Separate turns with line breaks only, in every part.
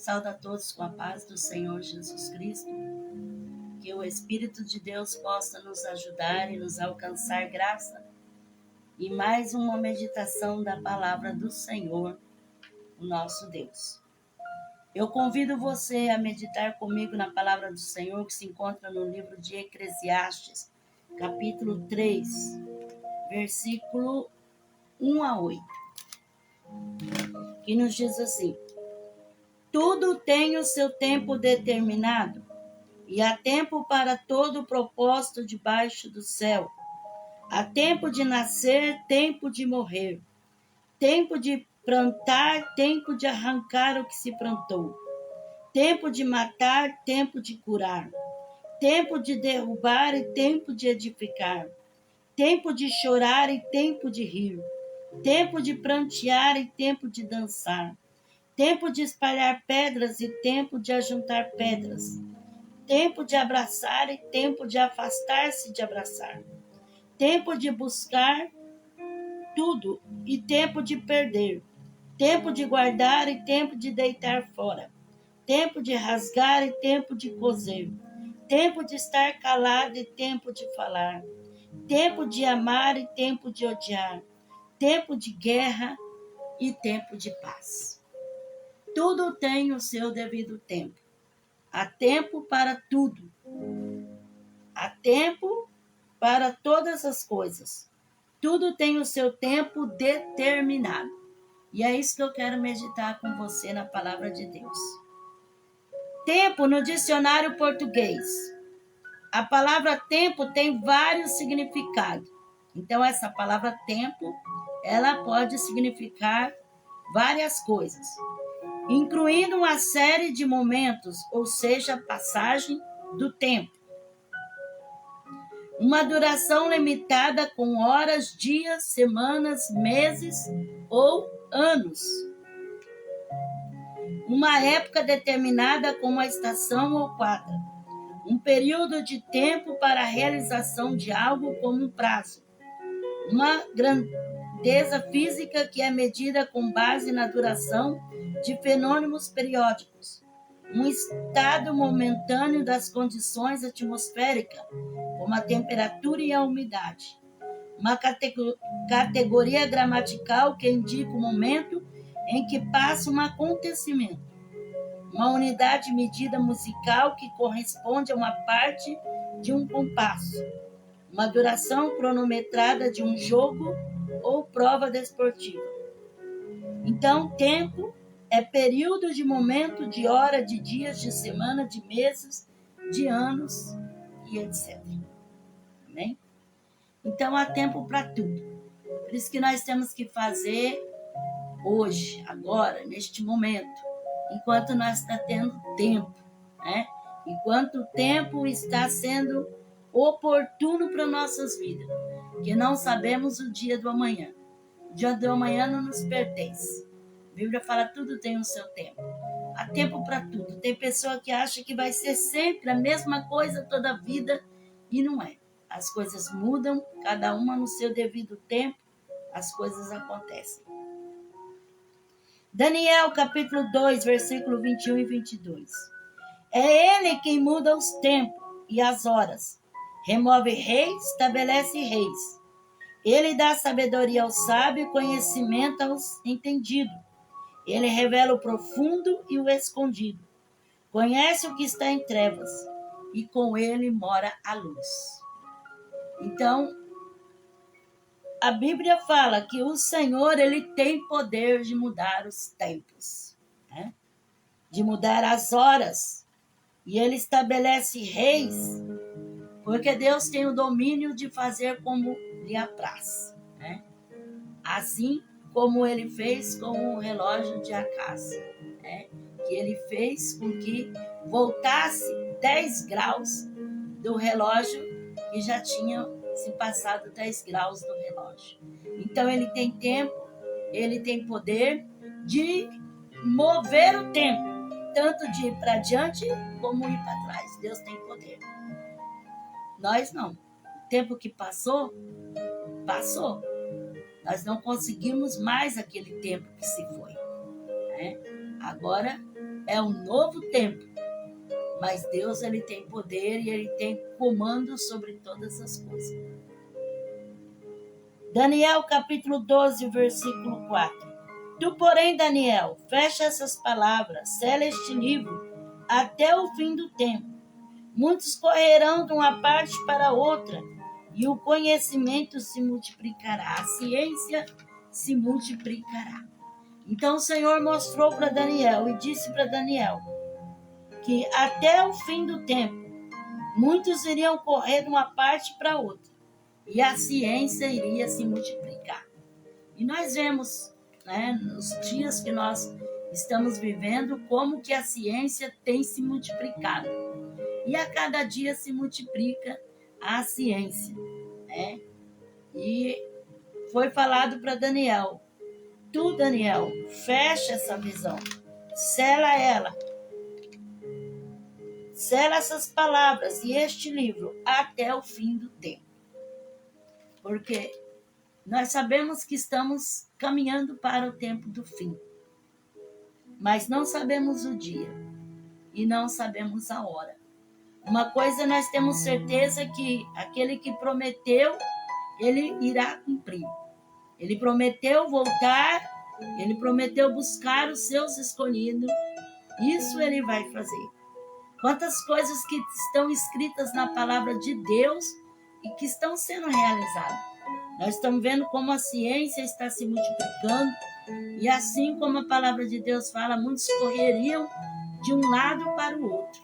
Saúdo a todos com a paz do Senhor Jesus Cristo. Que o Espírito de Deus possa nos ajudar e nos alcançar graça. E mais uma meditação da palavra do Senhor, o nosso Deus. Eu convido você a meditar comigo na palavra do Senhor que se encontra no livro de Eclesiastes, capítulo 3, versículo 1 a 8. Que nos diz assim: tudo tem o seu tempo determinado, e há tempo para todo o propósito debaixo do céu. Há tempo de nascer, tempo de morrer, tempo de plantar, tempo de arrancar o que se plantou, tempo de matar, tempo de curar, tempo de derrubar e tempo de edificar, tempo de chorar e tempo de rir, tempo de prantear e tempo de dançar, tempo de espalhar pedras e tempo de ajuntar pedras, tempo de abraçar e tempo de afastar-se de abraçar, tempo de buscar tudo e tempo de perder, tempo de guardar e tempo de deitar fora, tempo de rasgar e tempo de coser, tempo de estar calado e tempo de falar, tempo de amar e tempo de odiar, tempo de guerra e tempo de paz. Tudo tem o seu devido tempo. Há tempo para tudo. Há tempo para todas as coisas. Tudo tem o seu tempo determinado. E é isso que eu quero meditar com você na palavra de Deus. Tempo no dicionário português. A palavra tempo tem vários significados. Então, essa palavra tempo, ela pode significar várias coisas, incluindo uma série de momentos, ou seja, passagem do tempo. Uma duração limitada com horas, dias, semanas, meses ou anos. Uma época determinada com uma estação ou quadra. Um período de tempo para a realização de algo como um prazo. Uma grandeza física que é medida com base na duração de fenômenos periódicos. Um estado momentâneo das condições atmosféricas, como a temperatura e a umidade. Uma categoria gramatical que indica o momento em que passa um acontecimento. Uma unidade de medida musical que corresponde a uma parte de um compasso. Uma duração cronometrada de um jogo ou prova desportiva. Então, tempo é período de momento, de hora, de dias, de semana, de meses, de anos e etc. Amém? Então, há tempo para tudo. Por isso que nós temos que fazer hoje, agora, neste momento, enquanto nós está tendo tempo, né? Enquanto o tempo está sendo oportuno para nossas vidas, que não sabemos o dia do amanhã. O dia do amanhã não nos pertence. A Bíblia fala tudo tem o seu tempo. Há tempo para tudo. Tem pessoa que acha que vai ser sempre a mesma coisa toda a vida e não é. As coisas mudam, cada uma no seu devido tempo, as coisas acontecem. Daniel, capítulo 2, versículo 21 e 22. É ele quem muda os tempos e as horas. Remove reis, estabelece reis. Ele dá sabedoria ao sábio e conhecimento aos entendidos. Ele revela o profundo e o escondido. Conhece o que está em trevas e com ele mora a luz. Então, a Bíblia fala que o Senhor ele tem poder de mudar os tempos, né? De mudar as horas. E ele estabelece reis, porque Deus tem o domínio de fazer como lhe apraz, né? Assim como ele fez com o relógio de Acaz, né? Que ele fez com que voltasse 10 graus do relógio que já tinha se passado 10 graus do relógio. Então ele tem tempo, ele tem poder de mover o tempo, tanto de ir para diante como ir para trás. Deus tem poder. Nós não. O tempo que passou, passou. Nós não conseguimos mais aquele tempo que se foi, né? Agora, é um novo tempo. Mas Deus, ele tem poder e ele tem comando sobre todas as coisas. Daniel capítulo 12, versículo 4. Tu, porém, Daniel, fecha essas palavras, sela este livro até o fim do tempo. Muitos correrão de uma parte para outra, e o conhecimento se multiplicará, a ciência se multiplicará. Então o Senhor mostrou para Daniel e disse para Daniel que até o fim do tempo, muitos iriam correr de uma parte para outra, e a ciência iria se multiplicar. E nós vemos, nos dias que nós estamos vivendo, como que a ciência tem se multiplicado. E a cada dia se multiplica a ciência. E foi falado para Daniel: tu, Daniel, fecha essa visão, sela ela, sela essas palavras e este livro até o fim do tempo. Porque nós sabemos que estamos caminhando para o tempo do fim, mas não sabemos o dia e não sabemos a hora. Uma coisa nós temos certeza, que aquele que prometeu, ele irá cumprir. Ele prometeu voltar, ele prometeu buscar os seus escolhidos. Isso ele vai fazer. Quantas coisas que estão escritas na palavra de Deus e que estão sendo realizadas. Nós estamos vendo como a ciência está se multiplicando, e assim como a palavra de Deus fala, muitos correriam de um lado para o outro.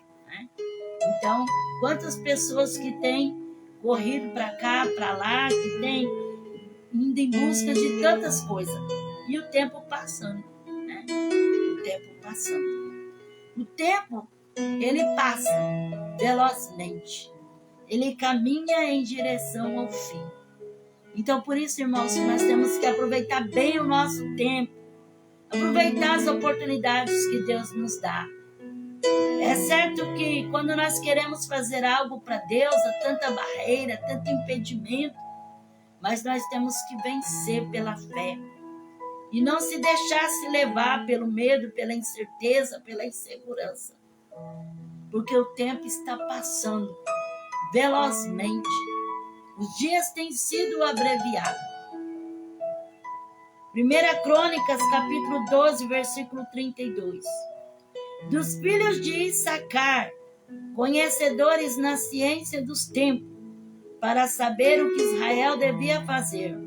Então, quantas pessoas que têm corrido para cá, para lá, que têm indo em busca de tantas coisas, e o tempo passando. O tempo passando. O tempo, ele passa velozmente. Ele caminha em direção ao fim. Então, por isso, irmãos, nós temos que aproveitar bem o nosso tempo. Aproveitar as oportunidades que Deus nos dá. É certo que quando nós queremos fazer algo para Deus, há tanta barreira, tanto impedimento, mas nós temos que vencer pela fé. E não se deixar se levar pelo medo, pela incerteza, pela insegurança. Porque o tempo está passando velozmente. Os dias têm sido abreviados. 1 Crônicas, capítulo 12, versículo 32. Dos filhos de Issacar, conhecedores na ciência dos tempos, para saber o que Israel devia fazer,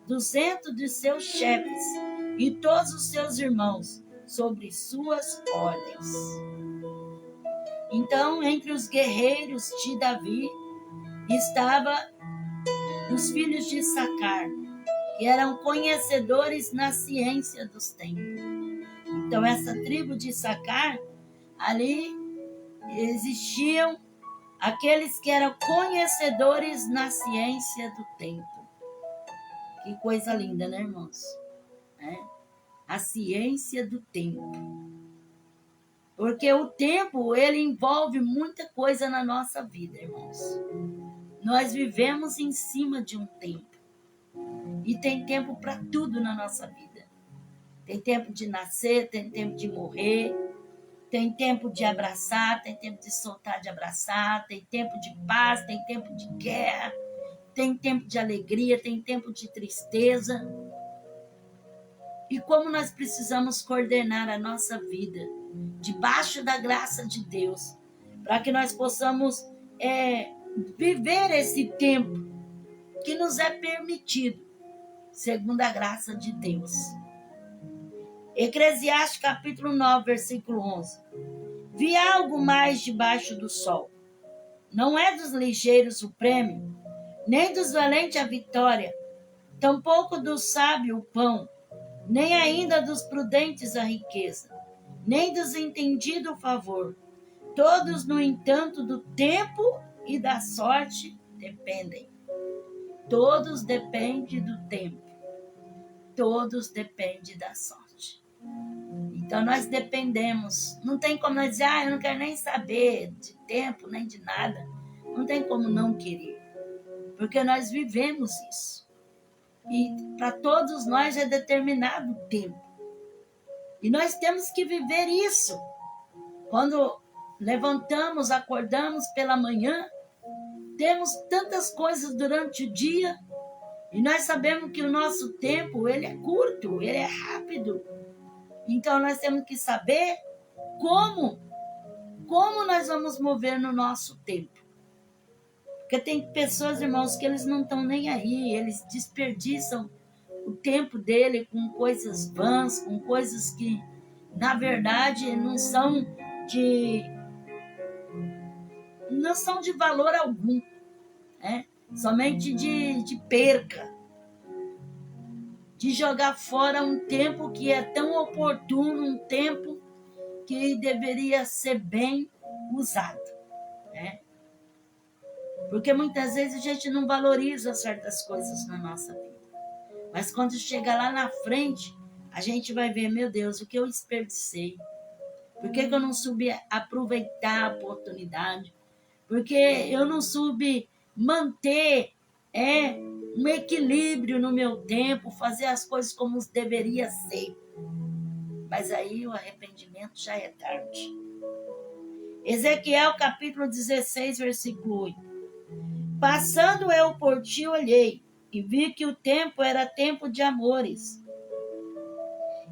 200 de seus chefes e todos os seus irmãos, sobre suas ordens. Então, entre os guerreiros de Davi, estavam os filhos de Issacar, que eram conhecedores na ciência dos tempos. Então, essa tribo de Issacar, ali existiam aqueles que eram conhecedores na ciência do tempo. Que coisa linda, né, irmãos? A ciência do tempo. Porque o tempo, ele envolve muita coisa na nossa vida, irmãos. Nós vivemos em cima de um tempo. E tem tempo para tudo na nossa vida. Tem tempo de nascer, tem tempo de morrer, tem tempo de abraçar, tem tempo de soltar de abraçar, tem tempo de paz, tem tempo de guerra, tem tempo de alegria, tem tempo de tristeza. E como nós precisamos coordenar a nossa vida debaixo da graça de Deus, para que nós possamos viver esse tempo que nos é permitido, segundo a graça de Deus. Eclesiastes capítulo 9, versículo 11. Vi algo mais debaixo do sol. Não é dos ligeiros o prêmio, nem dos valentes a vitória, tampouco do sábio o pão, nem ainda dos prudentes a riqueza, nem dos entendidos o favor. Todos, no entanto, do tempo e da sorte dependem. Todos dependem do tempo. Todos dependem da sorte. Então, nós dependemos. Não tem como nós dizer, eu não quero nem saber de tempo, nem de nada. Não tem como não querer. Porque nós vivemos isso. E para todos nós é determinado o tempo. E nós temos que viver isso. Quando levantamos, acordamos pela manhã, temos tantas coisas durante o dia, e nós sabemos que o nosso tempo, ele é curto, ele é rápido. Então nós temos que saber como nós vamos mover no nosso tempo. Porque tem pessoas, irmãos, que eles não estão nem aí, eles desperdiçam o tempo dele com coisas vãs, com coisas que, na verdade, não são de valor algum, né? Somente de perca, de jogar fora um tempo que é tão oportuno, um tempo que deveria ser bem usado, né? Porque muitas vezes a gente não valoriza certas coisas na nossa vida. Mas quando chega lá na frente, a gente vai ver, meu Deus, o que eu desperdicei. Por que eu não soube aproveitar a oportunidade? Porque eu não soube manter um equilíbrio no meu tempo, fazer as coisas como deveria ser. Mas aí o arrependimento já é tarde. Ezequiel capítulo 16, versículo 8. Passando eu por ti, olhei, e vi que o tempo era tempo de amores.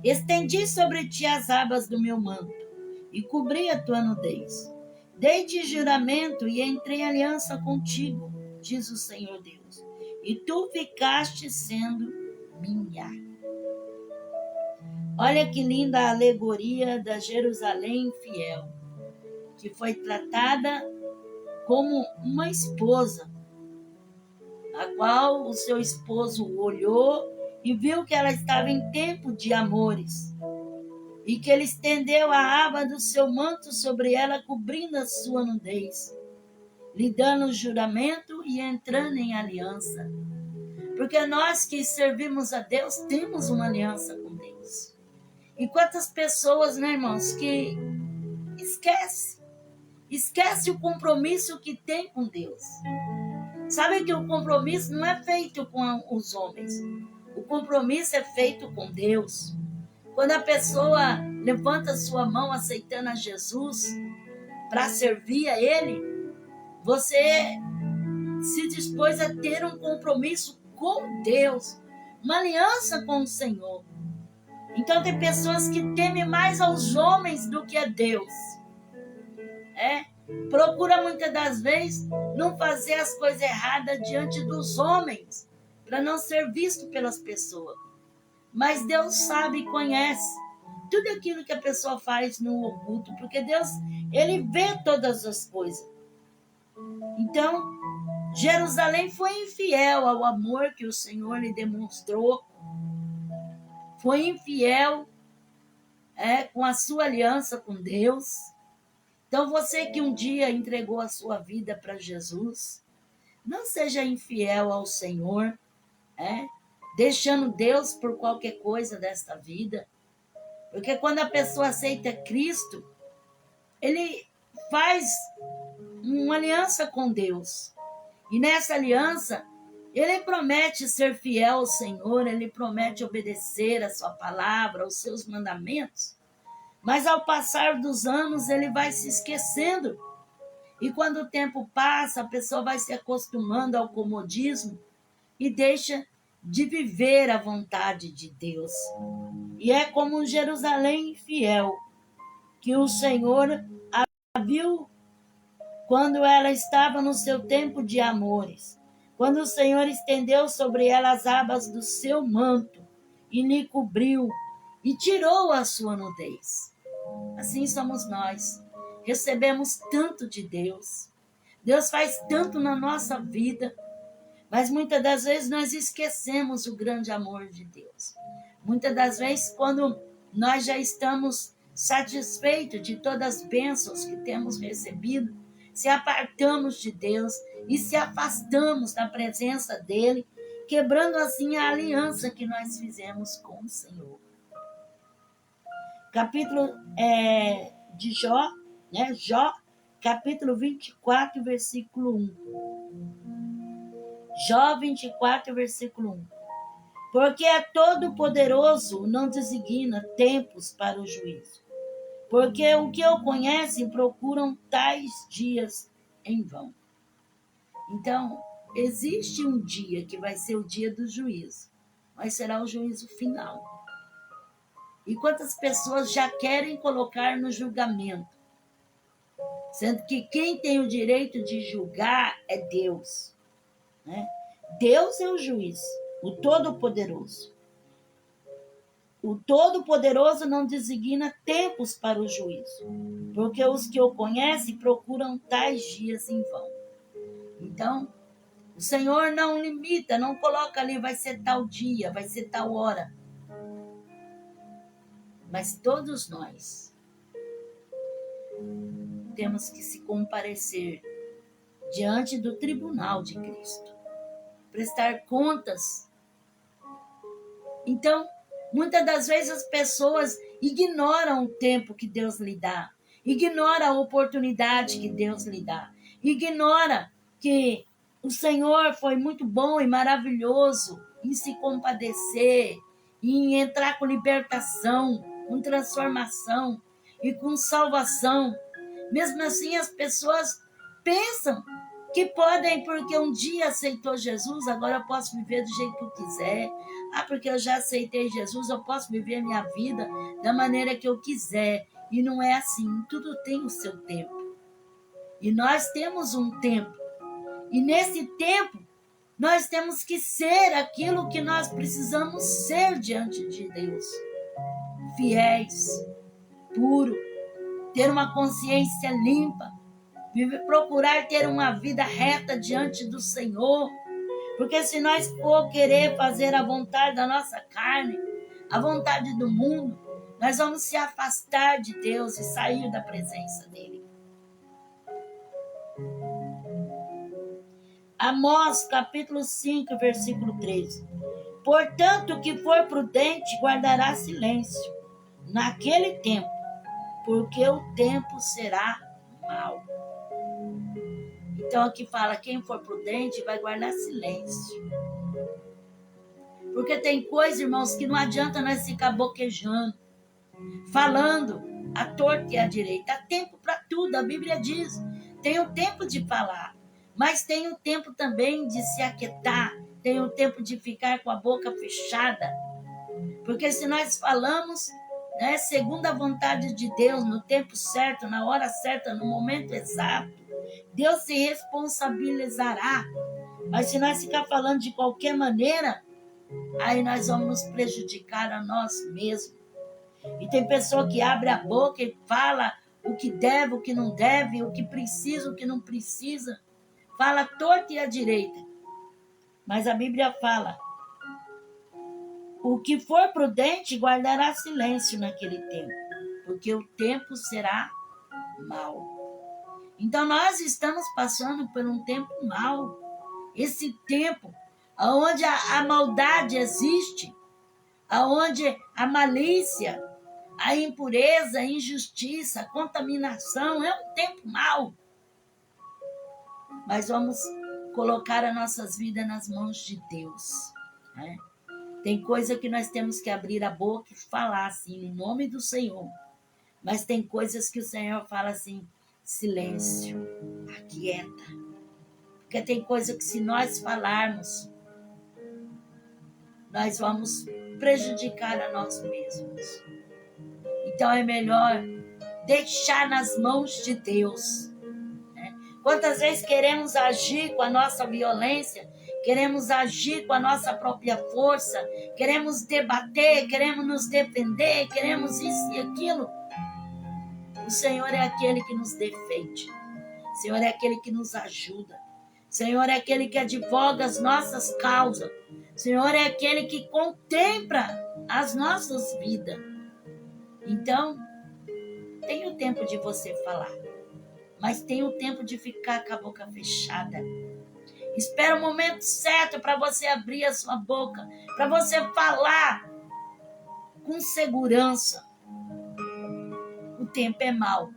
Estendi sobre ti as abas do meu manto, e cobri a tua nudez. Dei-te juramento e entrei em aliança contigo, diz o Senhor Deus, e tu ficaste sendo minha. Olha que linda a alegoria da Jerusalém fiel, que foi tratada como uma esposa, a qual o seu esposo olhou e viu que ela estava em tempo de amores, e que ele estendeu a aba do seu manto sobre ela, cobrindo a sua nudez, lhe dando juramento e entrando em aliança. Porque nós que servimos a Deus, temos uma aliança com Deus. E quantas pessoas, né, irmãos, que esquece o compromisso que tem com Deus. Sabe que o compromisso não é feito com os homens. O compromisso é feito com Deus. Quando a pessoa levanta sua mão aceitando a Jesus para servir a Ele, você se dispôs a ter um compromisso com Deus, uma aliança com o Senhor. Então tem pessoas que temem mais aos homens do que a Deus. Procura muitas das vezes não fazer as coisas erradas diante dos homens, para não ser visto pelas pessoas. Mas Deus sabe e conhece tudo aquilo que a pessoa faz no oculto, porque Deus, Ele vê todas as coisas. Então, Jerusalém foi infiel ao amor que o Senhor lhe demonstrou, foi infiel com a sua aliança com Deus. Então, você que um dia entregou a sua vida para Jesus, não seja infiel ao Senhor, deixando Deus por qualquer coisa desta vida. Porque quando a pessoa aceita Cristo, ele faz uma aliança com Deus. E nessa aliança, ele promete ser fiel ao Senhor, ele promete obedecer a sua palavra, aos seus mandamentos. Mas ao passar dos anos, ele vai se esquecendo. E quando o tempo passa, a pessoa vai se acostumando ao comodismo e deixa de viver a vontade de Deus. E é como Jerusalém fiel, que o Senhor a viu quando ela estava no seu tempo de amores, quando o Senhor estendeu sobre ela as abas do seu manto e lhe cobriu e tirou a sua nudez. Assim somos nós. Recebemos tanto de Deus. Deus faz tanto na nossa vida, mas muitas das vezes nós esquecemos o grande amor de Deus. Muitas das vezes, quando nós já estamos satisfeitos de todas as bênçãos que temos recebido, se apartamos de Deus e se afastamos da presença dele, quebrando assim a aliança que nós fizemos com o Senhor. Capítulo de Jó, né? Jó, capítulo 24, versículo 1. Jó 24, versículo 1. Porque é todo-poderoso, não designa tempos para o juízo, porque o que o conhecem procuram tais dias em vão. Então, existe um dia que vai ser o dia do juízo, mas será o juízo final. E quantas pessoas já querem colocar no julgamento, sendo que quem tem o direito de julgar é Deus, né? Deus é o juiz, o Todo-Poderoso. O Todo-Poderoso não designa tempos para o juízo, porque os que o conhecem procuram tais dias em vão. Então, o Senhor não limita, não coloca ali, vai ser tal dia, vai ser tal hora. Mas todos nós temos que se comparecer diante do tribunal de Cristo, prestar contas. Então, muitas das vezes as pessoas ignoram o tempo que Deus lhe dá, ignora a oportunidade que Deus lhe dá, ignora que o Senhor foi muito bom e maravilhoso em se compadecer, em entrar com libertação, com transformação e com salvação. Mesmo assim, as pessoas pensam que podem, porque um dia aceitou Jesus, agora eu posso viver do jeito que eu quiser. Porque eu já aceitei Jesus, eu posso viver a minha vida da maneira que eu quiser. E não é assim, tudo tem o seu tempo. E nós temos um tempo. E nesse tempo, nós temos que ser aquilo que nós precisamos ser diante de Deus. Fiéis, puro, ter uma consciência limpa, procurar ter uma vida reta diante do Senhor. Porque se nós for querer fazer a vontade da nossa carne, a vontade do mundo, nós vamos se afastar de Deus e sair da presença dele. Amós, capítulo 5, versículo 13. Portanto, o que for prudente guardará silêncio naquele tempo, porque o tempo será mau. Então aqui fala, quem for prudente vai guardar silêncio. Porque tem coisa, irmãos, que não adianta nós ficar boquejando, falando à torta e à direita. Há tempo para tudo, a Bíblia diz. Tem o tempo de falar, mas tem o tempo também de se aquietar, tem o tempo de ficar com a boca fechada. Porque se nós falamos, né, segundo a vontade de Deus, no tempo certo, na hora certa, no momento exato, Deus se responsabilizará. Mas se nós ficar falando de qualquer maneira, aí nós vamos nos prejudicar a nós mesmos. E tem pessoa que abre a boca e fala o que deve, o que não deve, o que precisa, o que não precisa. Fala torto e à direita. Mas a Bíblia fala, o que for prudente guardará silêncio naquele tempo, porque o tempo será mau. Então nós estamos passando por um tempo mau. Esse tempo onde a maldade existe, onde a malícia, a impureza, a injustiça, a contaminação, é um tempo mau. Mas vamos colocar as nossas vidas nas mãos de Deus, né? Tem coisa que nós temos que abrir a boca e falar assim, no nome do Senhor. Mas tem coisas que o Senhor fala assim, silêncio, aquieta. Porque tem coisa que se nós falarmos, nós vamos prejudicar a nós mesmos. Então é melhor deixar nas mãos de Deus. Né? Quantas vezes queremos agir com a nossa violência, queremos agir com a nossa própria força, queremos debater, queremos nos defender, queremos isso e aquilo. O Senhor é aquele que nos defende. O Senhor é aquele que nos ajuda. O Senhor é aquele que advoga as nossas causas. O Senhor é aquele que contempla as nossas vidas. Então, tem o tempo de você falar, mas tem o tempo de ficar com a boca fechada. Espera o momento certo para você abrir a sua boca, para você falar com segurança. O tempo é mau.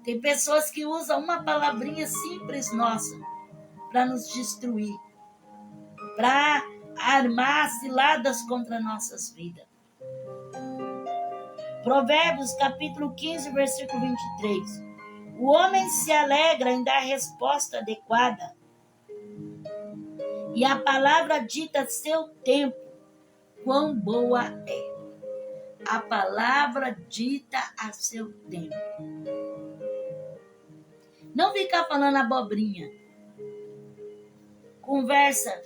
Tem pessoas que usam uma palavrinha simples nossa para nos destruir, para armar ciladas contra nossas vidas. Provérbios, capítulo 15, versículo 23. O homem se alegra em dar resposta adequada, e a palavra dita a seu tempo, quão boa é. A palavra dita a seu tempo. Não ficar falando abobrinha. Conversa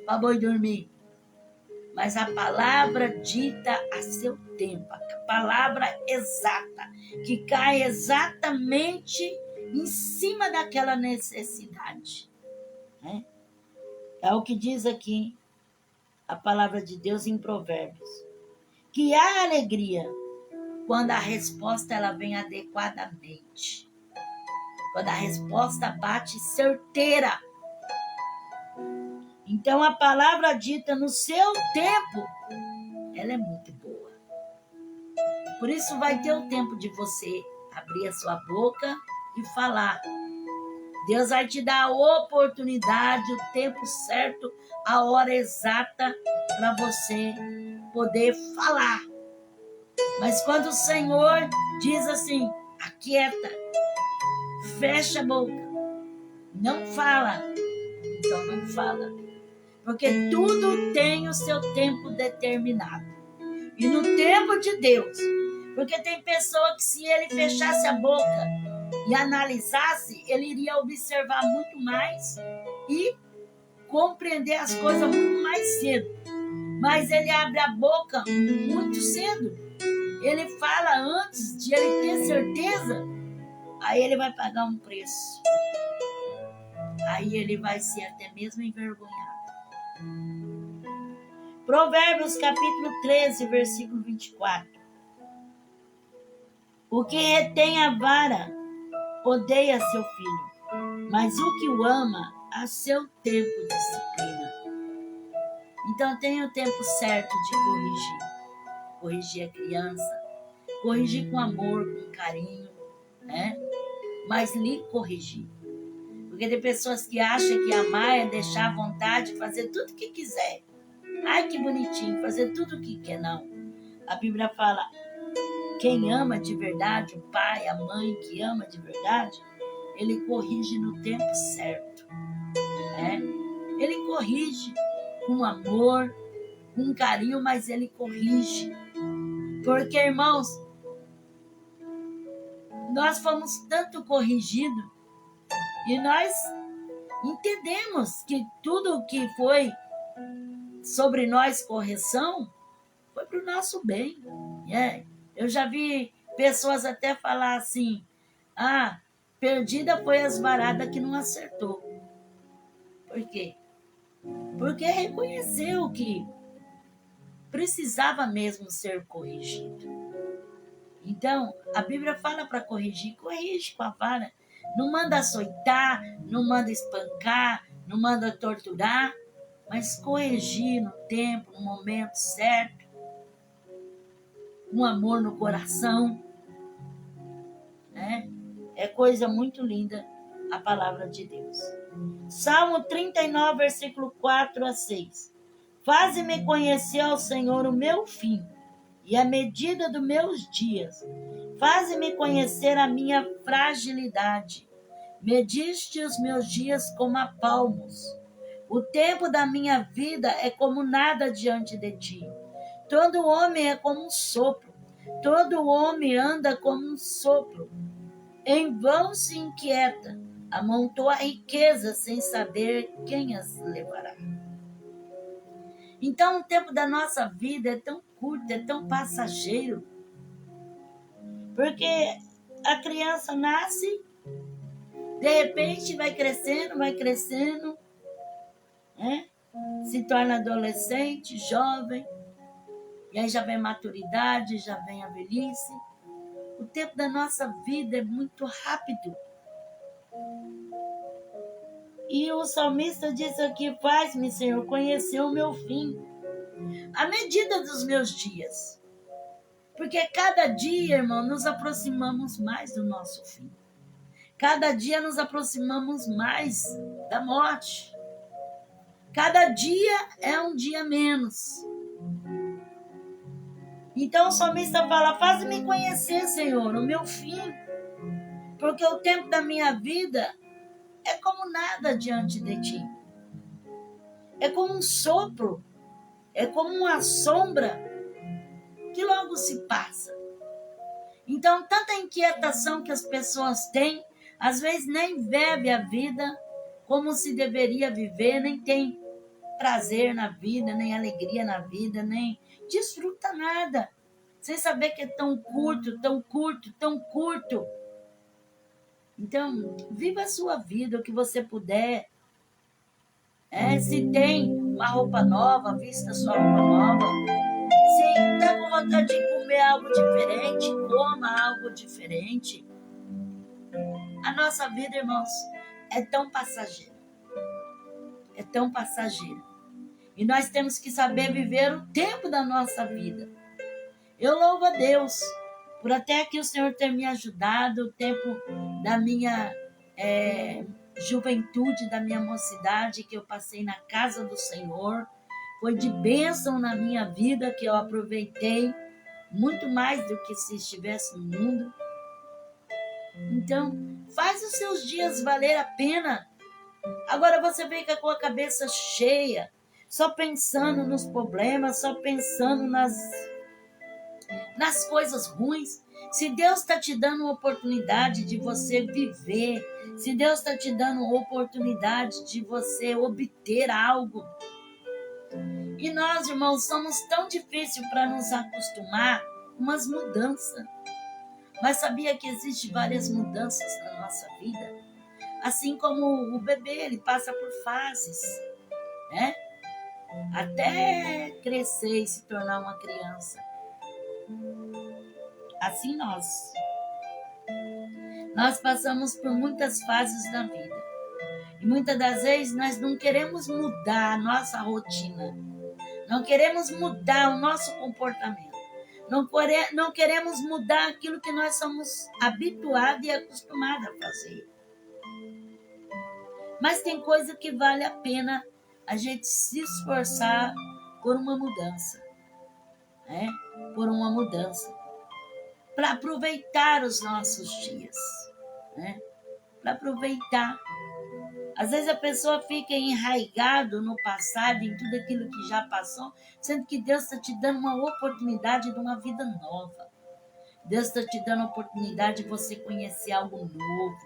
para boi dormir. Mas a palavra dita a seu tempo. A palavra exata. Que cai exatamente em cima daquela necessidade. Né? É o que diz aqui a palavra de Deus em Provérbios. Que há alegria quando a resposta ela vem adequadamente. Quando a resposta bate certeira. Então, a palavra dita no seu tempo, ela é muito boa. Por isso, vai ter o tempo de você abrir a sua boca e falar. Deus vai te dar a oportunidade, o tempo certo, a hora exata para você poder falar. Mas quando o Senhor diz assim, aquieta, fecha a boca, não fala, então não fala. Porque tudo tem o seu tempo determinado. E no tempo de Deus. Porque tem pessoa que se ele fechasse a boca e analisasse, ele iria observar muito mais e compreender as coisas muito mais cedo. Mas ele abre a boca muito cedo. Ele fala antes de ele ter certeza. Aí ele vai pagar um preço. Aí ele vai ser até mesmo envergonhado. Provérbios capítulo 13, versículo 24. O que retém a vara odeia seu filho, mas o que o ama a seu tempo disciplina. Então tem o tempo certo de corrigir. Corrigir a criança, corrigir com amor, com carinho, né? Mas lhe corrigir. Porque tem pessoas que acham que amar é deixar à vontade, fazer tudo o que quiser. Ai, que bonitinho, fazer tudo o que quer. Não. A Bíblia fala, quem ama de verdade, o pai, a mãe que ama de verdade, ele corrige no tempo certo. Né? Ele corrige com amor, com carinho, mas ele corrige. Porque, irmãos, nós fomos tanto corrigidos e nós entendemos que tudo que foi sobre nós correção foi para o nosso bem. Né? Eu já vi pessoas até falar assim, perdida foi as varadas que não acertou. Por quê? Porque reconheceu que precisava mesmo ser corrigido. Então, a Bíblia fala para corrigir, corrige com a vara. Não manda açoitar, não manda espancar, não manda torturar, mas corrigir no tempo, no momento certo, com amor no coração. Né? É coisa muito linda a palavra de Deus. Salmo 39, versículo 4 a 6. Faze-me conhecer ao Senhor o meu fim e a medida dos meus dias. Faze-me conhecer a minha fragilidade. Mediste os meus dias como a palmos. O tempo da minha vida é como nada diante de ti. Todo homem é como um sopro. Todo homem anda como um sopro. Em vão se inquieta. Amontoa riqueza sem saber quem as levará. Então, o tempo da nossa vida é tão curto, é tão passageiro. Porque a criança nasce, de repente vai crescendo, né? Se torna adolescente, jovem, e aí já vem a maturidade, já vem a velhice. O tempo da nossa vida é muito rápido. E o salmista diz aqui, faz-me, Senhor, conhecer o meu fim, a medida dos meus dias. Porque cada dia, irmão, nos aproximamos mais do nosso fim. Cada dia nos aproximamos mais da morte. Cada dia é um dia menos. Então o salmista fala: faz-me conhecer, Senhor, o meu fim, porque o tempo da minha vida é como nada diante de ti. É como um sopro, é como uma sombra que logo se passa. Então, tanta inquietação que as pessoas têm, às vezes nem vive a vida como se deveria viver, nem tem prazer na vida, nem alegria na vida, nem desfruta nada, sem saber que é tão curto, tão curto, tão curto. Então, viva a sua vida, o que você puder. Se tem uma roupa nova, vista a sua roupa nova. Se está com vontade de comer algo diferente, coma algo diferente. A nossa vida, irmãos, é tão passageira. É tão passageira. E nós temos que saber viver o tempo da nossa vida. Eu louvo a Deus por até aqui o Senhor ter me ajudado, o tempo da minha juventude, da minha mocidade, que eu passei na casa do Senhor. Foi de bênção na minha vida, que eu aproveitei muito mais do que se estivesse no mundo. Então, faz os seus dias valer a pena. Agora você fica com a cabeça cheia, só pensando nos problemas, só pensando nas coisas ruins. Se Deus está te dando uma oportunidade de você viver, se Deus está te dando uma oportunidade de você obter algo. E nós, irmãos, somos tão difíceis para nos acostumar com umas mudanças. Mas sabia que existem várias mudanças na nossa vida? Assim como o bebê, ele passa por fases, né? Até crescer e se tornar uma criança. Assim nós passamos por muitas fases da vida. E muitas das vezes nós não queremos mudar a nossa rotina. Não queremos mudar o nosso comportamento. Não queremos mudar aquilo que nós somos habituados e acostumados a fazer. Mas tem coisa que vale a pena a gente se esforçar por uma mudança. Né? Por uma mudança. Para aproveitar os nossos dias. Né? Para aproveitar. Às vezes a pessoa fica enraigado no passado, em tudo aquilo que já passou, sendo que Deus está te dando uma oportunidade de uma vida nova. Deus está te dando a oportunidade de você conhecer algo novo,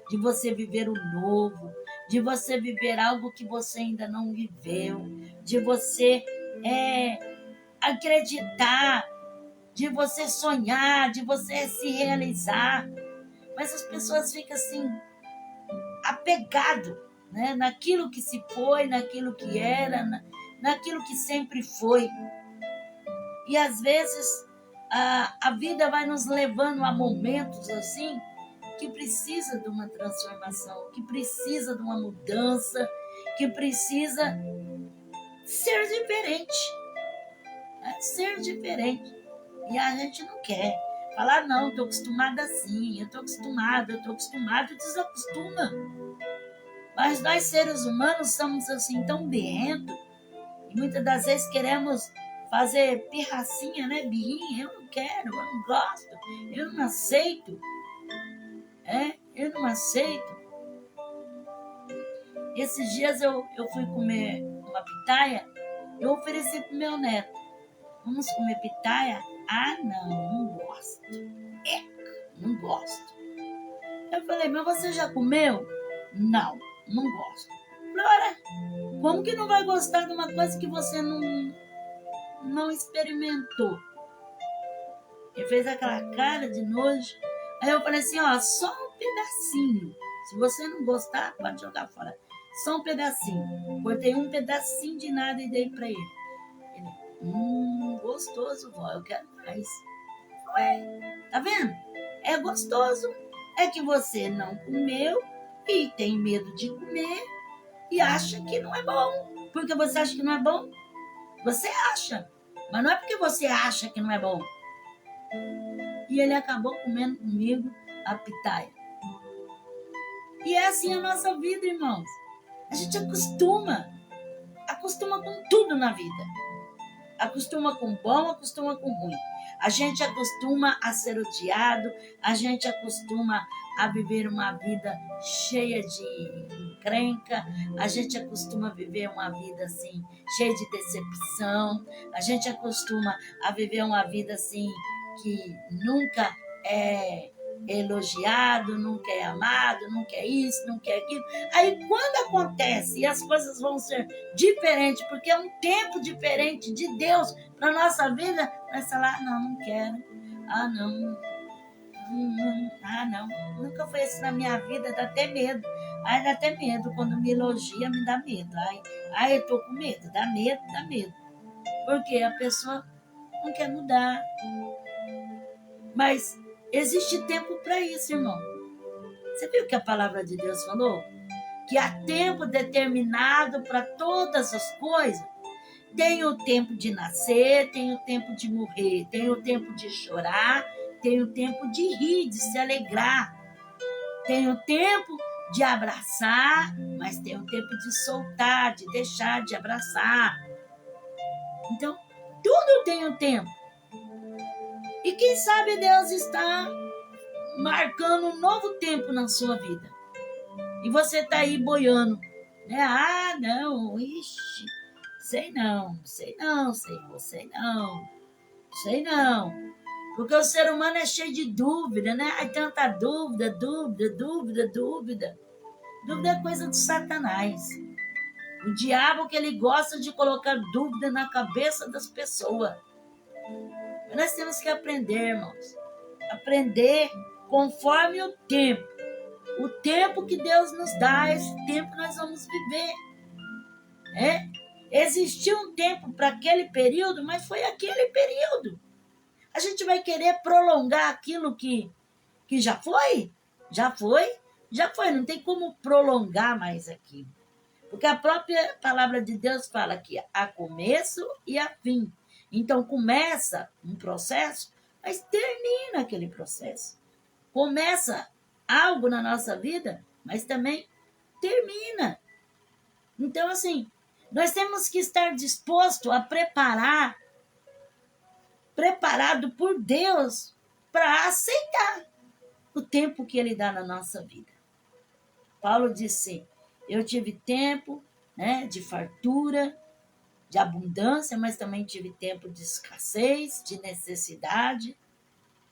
de você viver o novo, de você viver algo que você ainda não viveu, de você acreditar, de você sonhar, de você se realizar. Mas as pessoas ficam assim, apegado, né, naquilo que se foi, naquilo que era, naquilo que sempre foi. E às vezes a vida vai nos levando a momentos assim que precisa de uma transformação, que precisa de uma mudança, que precisa ser diferente. Né? Ser diferente. E a gente não quer. Falar, não, estou acostumada assim, eu estou acostumado, desacostuma. Mas nós, seres humanos, somos assim tão birrentos, e muitas das vezes queremos fazer pirracinha, né? Birrinha, eu não quero, eu não gosto, eu não aceito. Eu não aceito. Esses dias eu fui comer uma pitaia, eu ofereci pro meu neto. Vamos comer pitaia? Ah, não gosto. Não gosto. Eu falei, mas você já comeu? Não gosto. Ora, como que não vai gostar de uma coisa que você não experimentou? Ele fez aquela cara de nojo. Aí eu falei assim, ó, só um pedacinho. Se você não gostar, pode jogar fora. Só um pedacinho. Cortei um pedacinho de nada e dei pra ele. Ele, gostoso, vó, eu quero mais. Ué, tá vendo? É gostoso. É que você não comeu e tem medo de comer e acha que não é bom. Porque você acha que não é bom? Você acha. Mas não é porque você acha que não é bom. E ele acabou comendo comigo a pitaia. E é assim a nossa vida, irmãos. A gente acostuma com tudo na vida. Acostuma com bom, acostuma com ruim. A gente acostuma a ser odiado, a gente acostuma a viver uma vida cheia de encrenca, a gente acostuma a viver uma vida assim, cheia de decepção, a gente acostuma a viver uma vida assim, que nunca é elogiado, nunca é amado, nunca é isso, nunca é aquilo. Aí quando acontece e as coisas vão ser diferentes, porque é um tempo diferente de Deus para nossa vida, vai falar, não, não quero. Ah, não. Ah, não. Nunca foi isso na minha vida, dá até medo. Ai, dá até medo. Quando me elogia, me dá medo. Ai, eu tô com medo. Dá medo, dá medo. Porque a pessoa não quer mudar. Mas existe tempo para isso, irmão. Você viu que a palavra de Deus falou? Que há tempo determinado para todas as coisas. Tem o tempo de nascer, tem o tempo de morrer, tem o tempo de chorar, tem o tempo de rir, de se alegrar. Tem o tempo de abraçar, mas tem o tempo de soltar, de deixar de abraçar. Então, tudo tem um tempo. E quem sabe Deus está marcando um novo tempo na sua vida. E você está aí boiando. Né? Ah, não, ixi, sei não. Sei não. Porque o ser humano é cheio de dúvida, né? Ai, tanta dúvida. Dúvida é coisa do Satanás. O diabo que ele gosta de colocar dúvida na cabeça das pessoas. Nós temos que aprender, irmãos. Aprender conforme o tempo. O tempo que Deus nos dá, esse tempo nós vamos viver. Existiu um tempo para aquele período, mas foi aquele período. A gente vai querer prolongar aquilo que já foi? Já foi. Não tem como prolongar mais aquilo. Porque a própria palavra de Deus fala que há começo e há fim. Então começa um processo, mas termina aquele processo. Começa algo na nossa vida, mas também termina. Então, assim, nós temos que estar disposto a preparado por Deus para aceitar o tempo que Ele dá na nossa vida. Paulo disse, eu tive tempo, né, de fartura, de abundância, mas também tive tempo de escassez, de necessidade.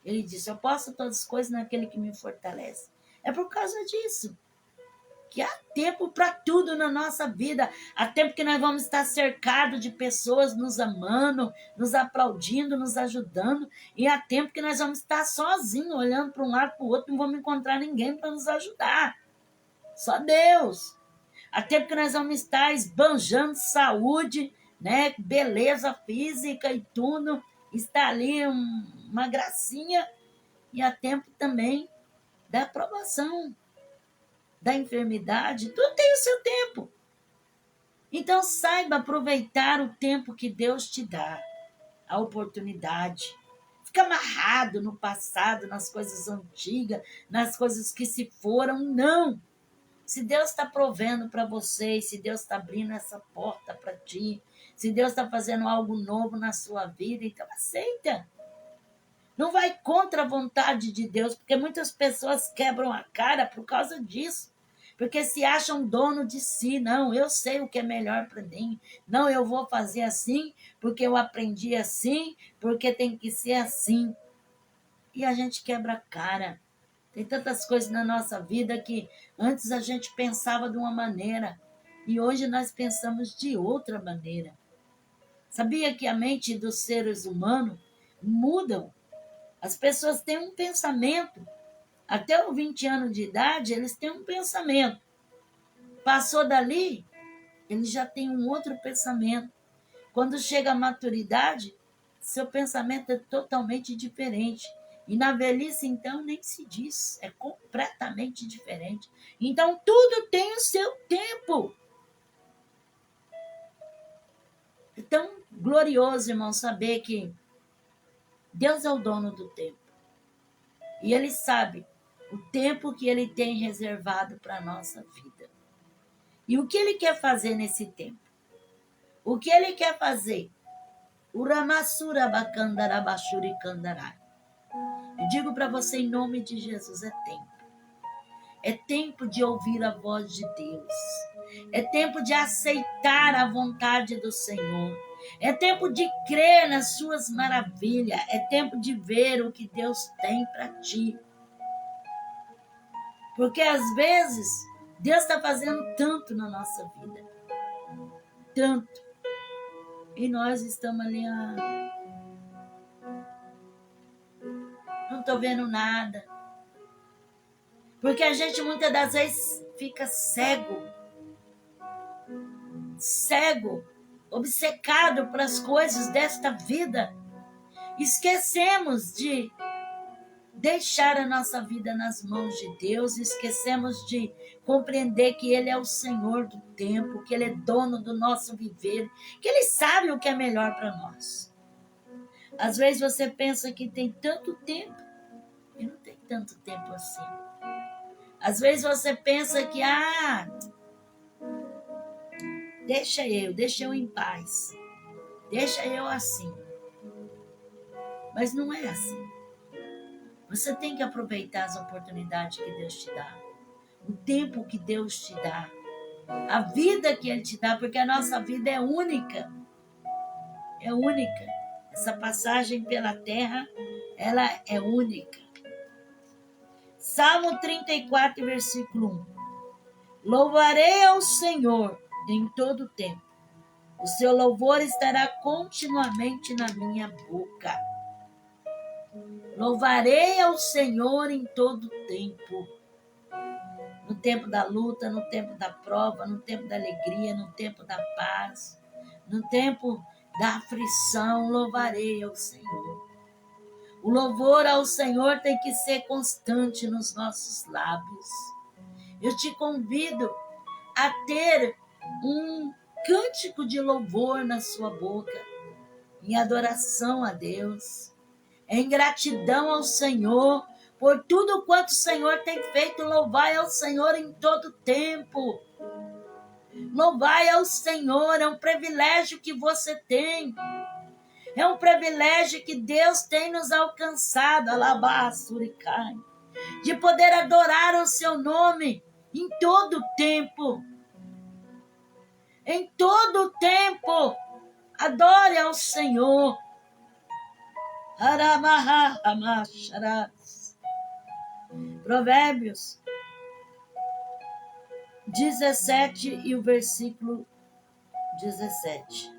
Ele disse, eu posso todas as coisas naquele que me fortalece. É por causa disso que há tempo para tudo na nossa vida. Há tempo que nós vamos estar cercados de pessoas nos amando, nos aplaudindo, nos ajudando. E há tempo que nós vamos estar sozinhos, olhando para um lado para o outro, não vamos encontrar ninguém para nos ajudar. Só Deus. Há tempo que nós vamos estar esbanjando saúde, né? Beleza física e tudo. Está ali uma gracinha. E há tempo também da aprovação, da enfermidade, tudo tem o seu tempo. Então saiba aproveitar o tempo que Deus te dá, a oportunidade. Fica amarrado no passado, nas coisas antigas, nas coisas que se foram, não. Se Deus está provendo para você, se Deus está abrindo essa porta para ti, se Deus está fazendo algo novo na sua vida, então aceita. Não vai contra a vontade de Deus, porque muitas pessoas quebram a cara por causa disso. Porque se acham dono de si. Não, eu sei o que é melhor para mim. Não, eu vou fazer assim, porque eu aprendi assim, porque tem que ser assim. E a gente quebra a cara. Tem tantas coisas na nossa vida que antes a gente pensava de uma maneira e hoje nós pensamos de outra maneira. Sabia que a mente dos seres humanos mudam? As pessoas têm um pensamento. Até os 20 anos de idade, eles têm um pensamento. Passou dali, ele já tem um outro pensamento. Quando chega a maturidade, seu pensamento é totalmente diferente. E na velhice, então, nem se diz. É completamente diferente. Então, tudo tem o seu tempo. É tão glorioso, irmão, saber que Deus é o dono do tempo. E Ele sabe o tempo que Ele tem reservado para a nossa vida. E o que Ele quer fazer nesse tempo? O que Ele quer fazer? Uramassura bacandarabachuri candarai. Eu digo para você em nome de Jesus, é tempo. É tempo de ouvir a voz de Deus. É tempo de aceitar a vontade do Senhor. É tempo de crer nas suas maravilhas. É tempo de ver o que Deus tem para ti. Porque às vezes Deus está fazendo tanto na nossa vida. Tanto. E nós estamos ali, não estou vendo nada. Porque a gente muitas das vezes fica cego, obcecado pelas coisas desta vida. Esquecemos de deixar a nossa vida nas mãos de Deus, esquecemos de compreender que Ele é o Senhor do tempo, que Ele é dono do nosso viver, que Ele sabe o que é melhor para nós. Às vezes você pensa que tem tanto tempo, e não tem tanto tempo assim. Às vezes você pensa que, deixa eu em paz, deixa eu assim. Mas não é assim. Você tem que aproveitar as oportunidades que Deus te dá, o tempo que Deus te dá, a vida que Ele te dá, porque a nossa vida é única. É única. Essa passagem pela terra, ela é única. Salmo 34, versículo 1. Louvarei ao Senhor em todo o tempo. O seu louvor estará continuamente na minha boca. Louvarei ao Senhor em todo o tempo. No tempo da luta, no tempo da prova, no tempo da alegria, no tempo da paz, no tempo da aflição, louvarei ao Senhor. O louvor ao Senhor tem que ser constante nos nossos lábios. Eu te convido a ter um cântico de louvor na sua boca, em adoração a Deus, em gratidão ao Senhor, por tudo quanto o Senhor tem feito. Louvai ao Senhor em todo tempo. Louvai ao Senhor, é um privilégio que você tem. É um privilégio que Deus tem nos alcançado, alabaçuricai, de poder adorar o seu nome em todo tempo. Em todo tempo, adore ao Senhor. Provérbios 17 e o versículo 17.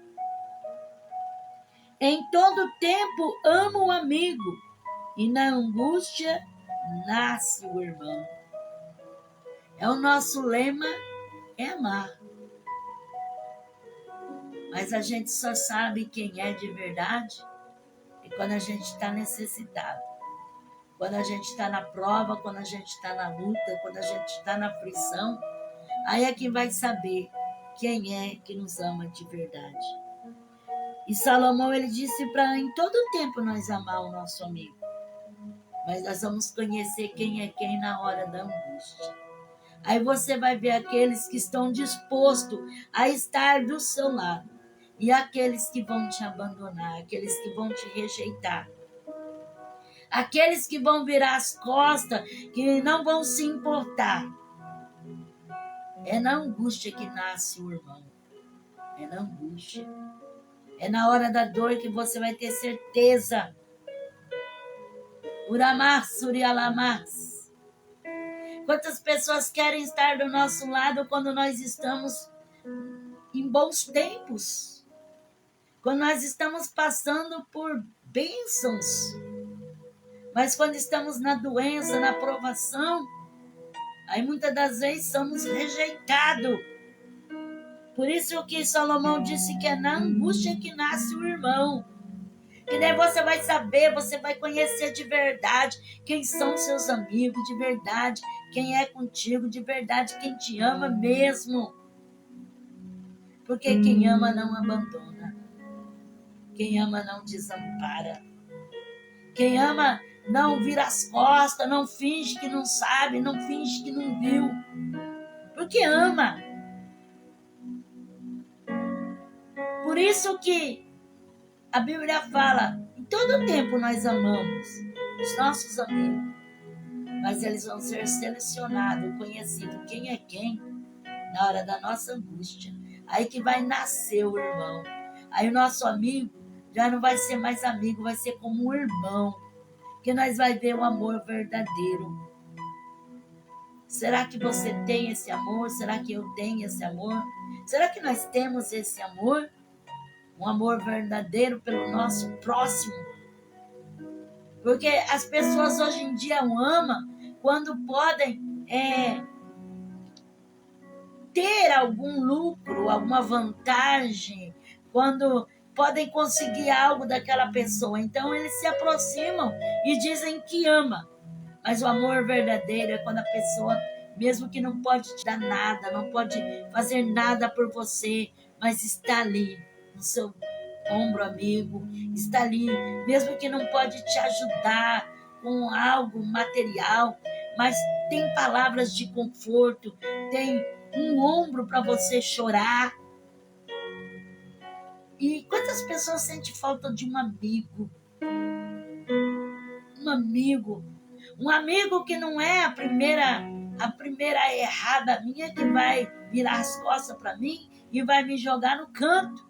Em todo tempo amo o amigo, e na angústia nasce o irmão. É o nosso lema, é amar. Mas a gente só sabe quem é de verdade e quando a gente está necessitado. Quando a gente está na prova, quando a gente está na luta, quando a gente está na aflição, aí é que vai saber quem é que nos ama de verdade. E Salomão, ele disse para em todo tempo nós amar o nosso amigo. Mas nós vamos conhecer quem é quem na hora da angústia. Aí você vai ver aqueles que estão dispostos a estar do seu lado. E aqueles que vão te abandonar, aqueles que vão te rejeitar. Aqueles que vão virar as costas, que não vão se importar. É na angústia que nasce o irmão. É na angústia. É na hora da dor que você vai ter certeza. Uramas, urialamas. Quantas pessoas querem estar do nosso lado quando nós estamos em bons tempos? Quando nós estamos passando por bênçãos. Mas quando estamos na doença, na provação, aí muitas das vezes somos rejeitados. Por isso que Salomão disse que é na angústia que nasce o irmão. Que daí você vai saber, você vai conhecer de verdade quem são seus amigos de verdade, quem é contigo de verdade, quem te ama mesmo. Porque quem ama não abandona. Quem ama não desampara. Quem ama não vira as costas, não finge que não sabe, não finge que não viu. Porque ama. Por isso que A Bíblia fala, em todo tempo nós amamos os nossos amigos, mas eles vão ser selecionados, conhecidos, quem é quem, na hora da nossa angústia. Aí que vai nascer o irmão. Aí o nosso amigo já não vai ser mais amigo, vai ser como um irmão, que nós vai ver o amor verdadeiro. Será que você tem esse amor? Será que eu tenho esse amor? Será que nós temos esse amor? Um amor verdadeiro pelo nosso próximo? Porque as pessoas hoje em dia amam quando podem ter algum lucro, alguma vantagem, quando podem conseguir algo daquela pessoa. Então eles se aproximam e dizem que ama. Mas o amor verdadeiro é quando a pessoa, mesmo que não pode te dar nada, não pode fazer nada por você, mas está ali no seu ombro amigo, está ali, mesmo que não pode te ajudar com algo material, mas tem palavras de conforto, tem um ombro para você chorar. E quantas pessoas sentem falta de um amigo? Um amigo que não é a primeira errada minha que vai virar as costas para mim e vai me jogar no canto.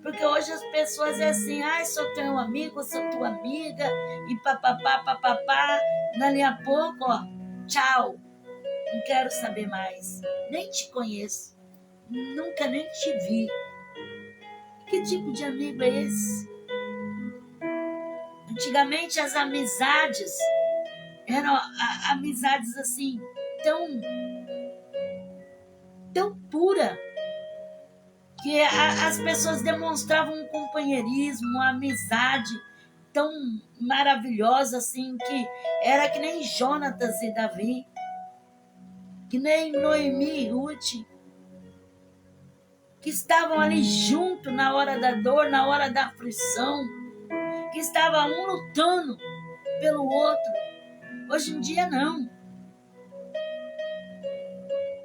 Porque hoje as pessoas é assim, sou teu amigo, sou tua amiga, e papapá, papapá, dali a pouco, ó, tchau, não quero saber mais, nem te conheço, nunca nem te vi. Que tipo de amigo é esse? Antigamente as amizades eram amizades assim, tão pura, que as pessoas demonstravam um companheirismo, uma amizade tão maravilhosa assim, que era que nem Jonatas e Davi, que nem Noemi e Ruth, que estavam ali junto na hora da dor, na hora da aflição, que estavam um lutando pelo outro. Hoje em dia não.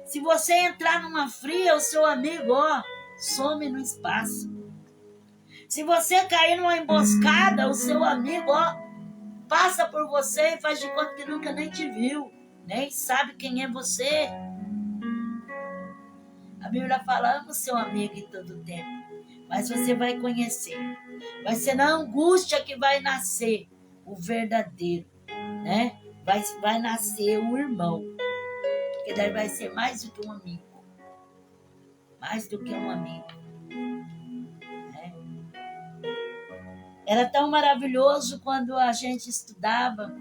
Se você entrar numa fria, o seu amigo, some no espaço. Se você cair numa emboscada, o seu amigo, passa por você e faz de conta que nunca nem te viu, nem sabe quem é você. A Bíblia fala, ama o seu amigo em todo tempo, mas você vai conhecer. Vai ser na angústia que vai nascer o verdadeiro, né? Vai nascer o irmão, porque daí vai ser mais do que um amigo. Mais do que um amigo. Né? Era tão maravilhoso quando a gente estudava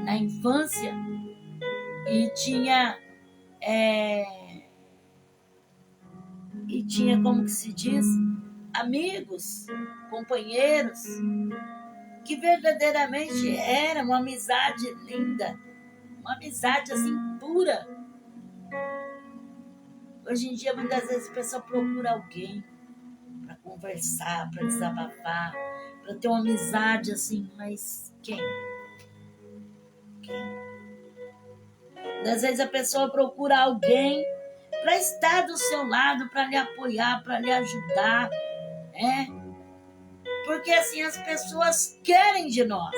na infância e tinha como que se diz, amigos, companheiros, que verdadeiramente era uma amizade linda, uma amizade assim pura. Hoje em dia, muitas vezes, a pessoa procura alguém para conversar, para desabafar, para ter uma amizade assim, mas quem? Às vezes a pessoa procura alguém para estar do seu lado, para lhe apoiar, para lhe ajudar, porque assim as pessoas querem de nós.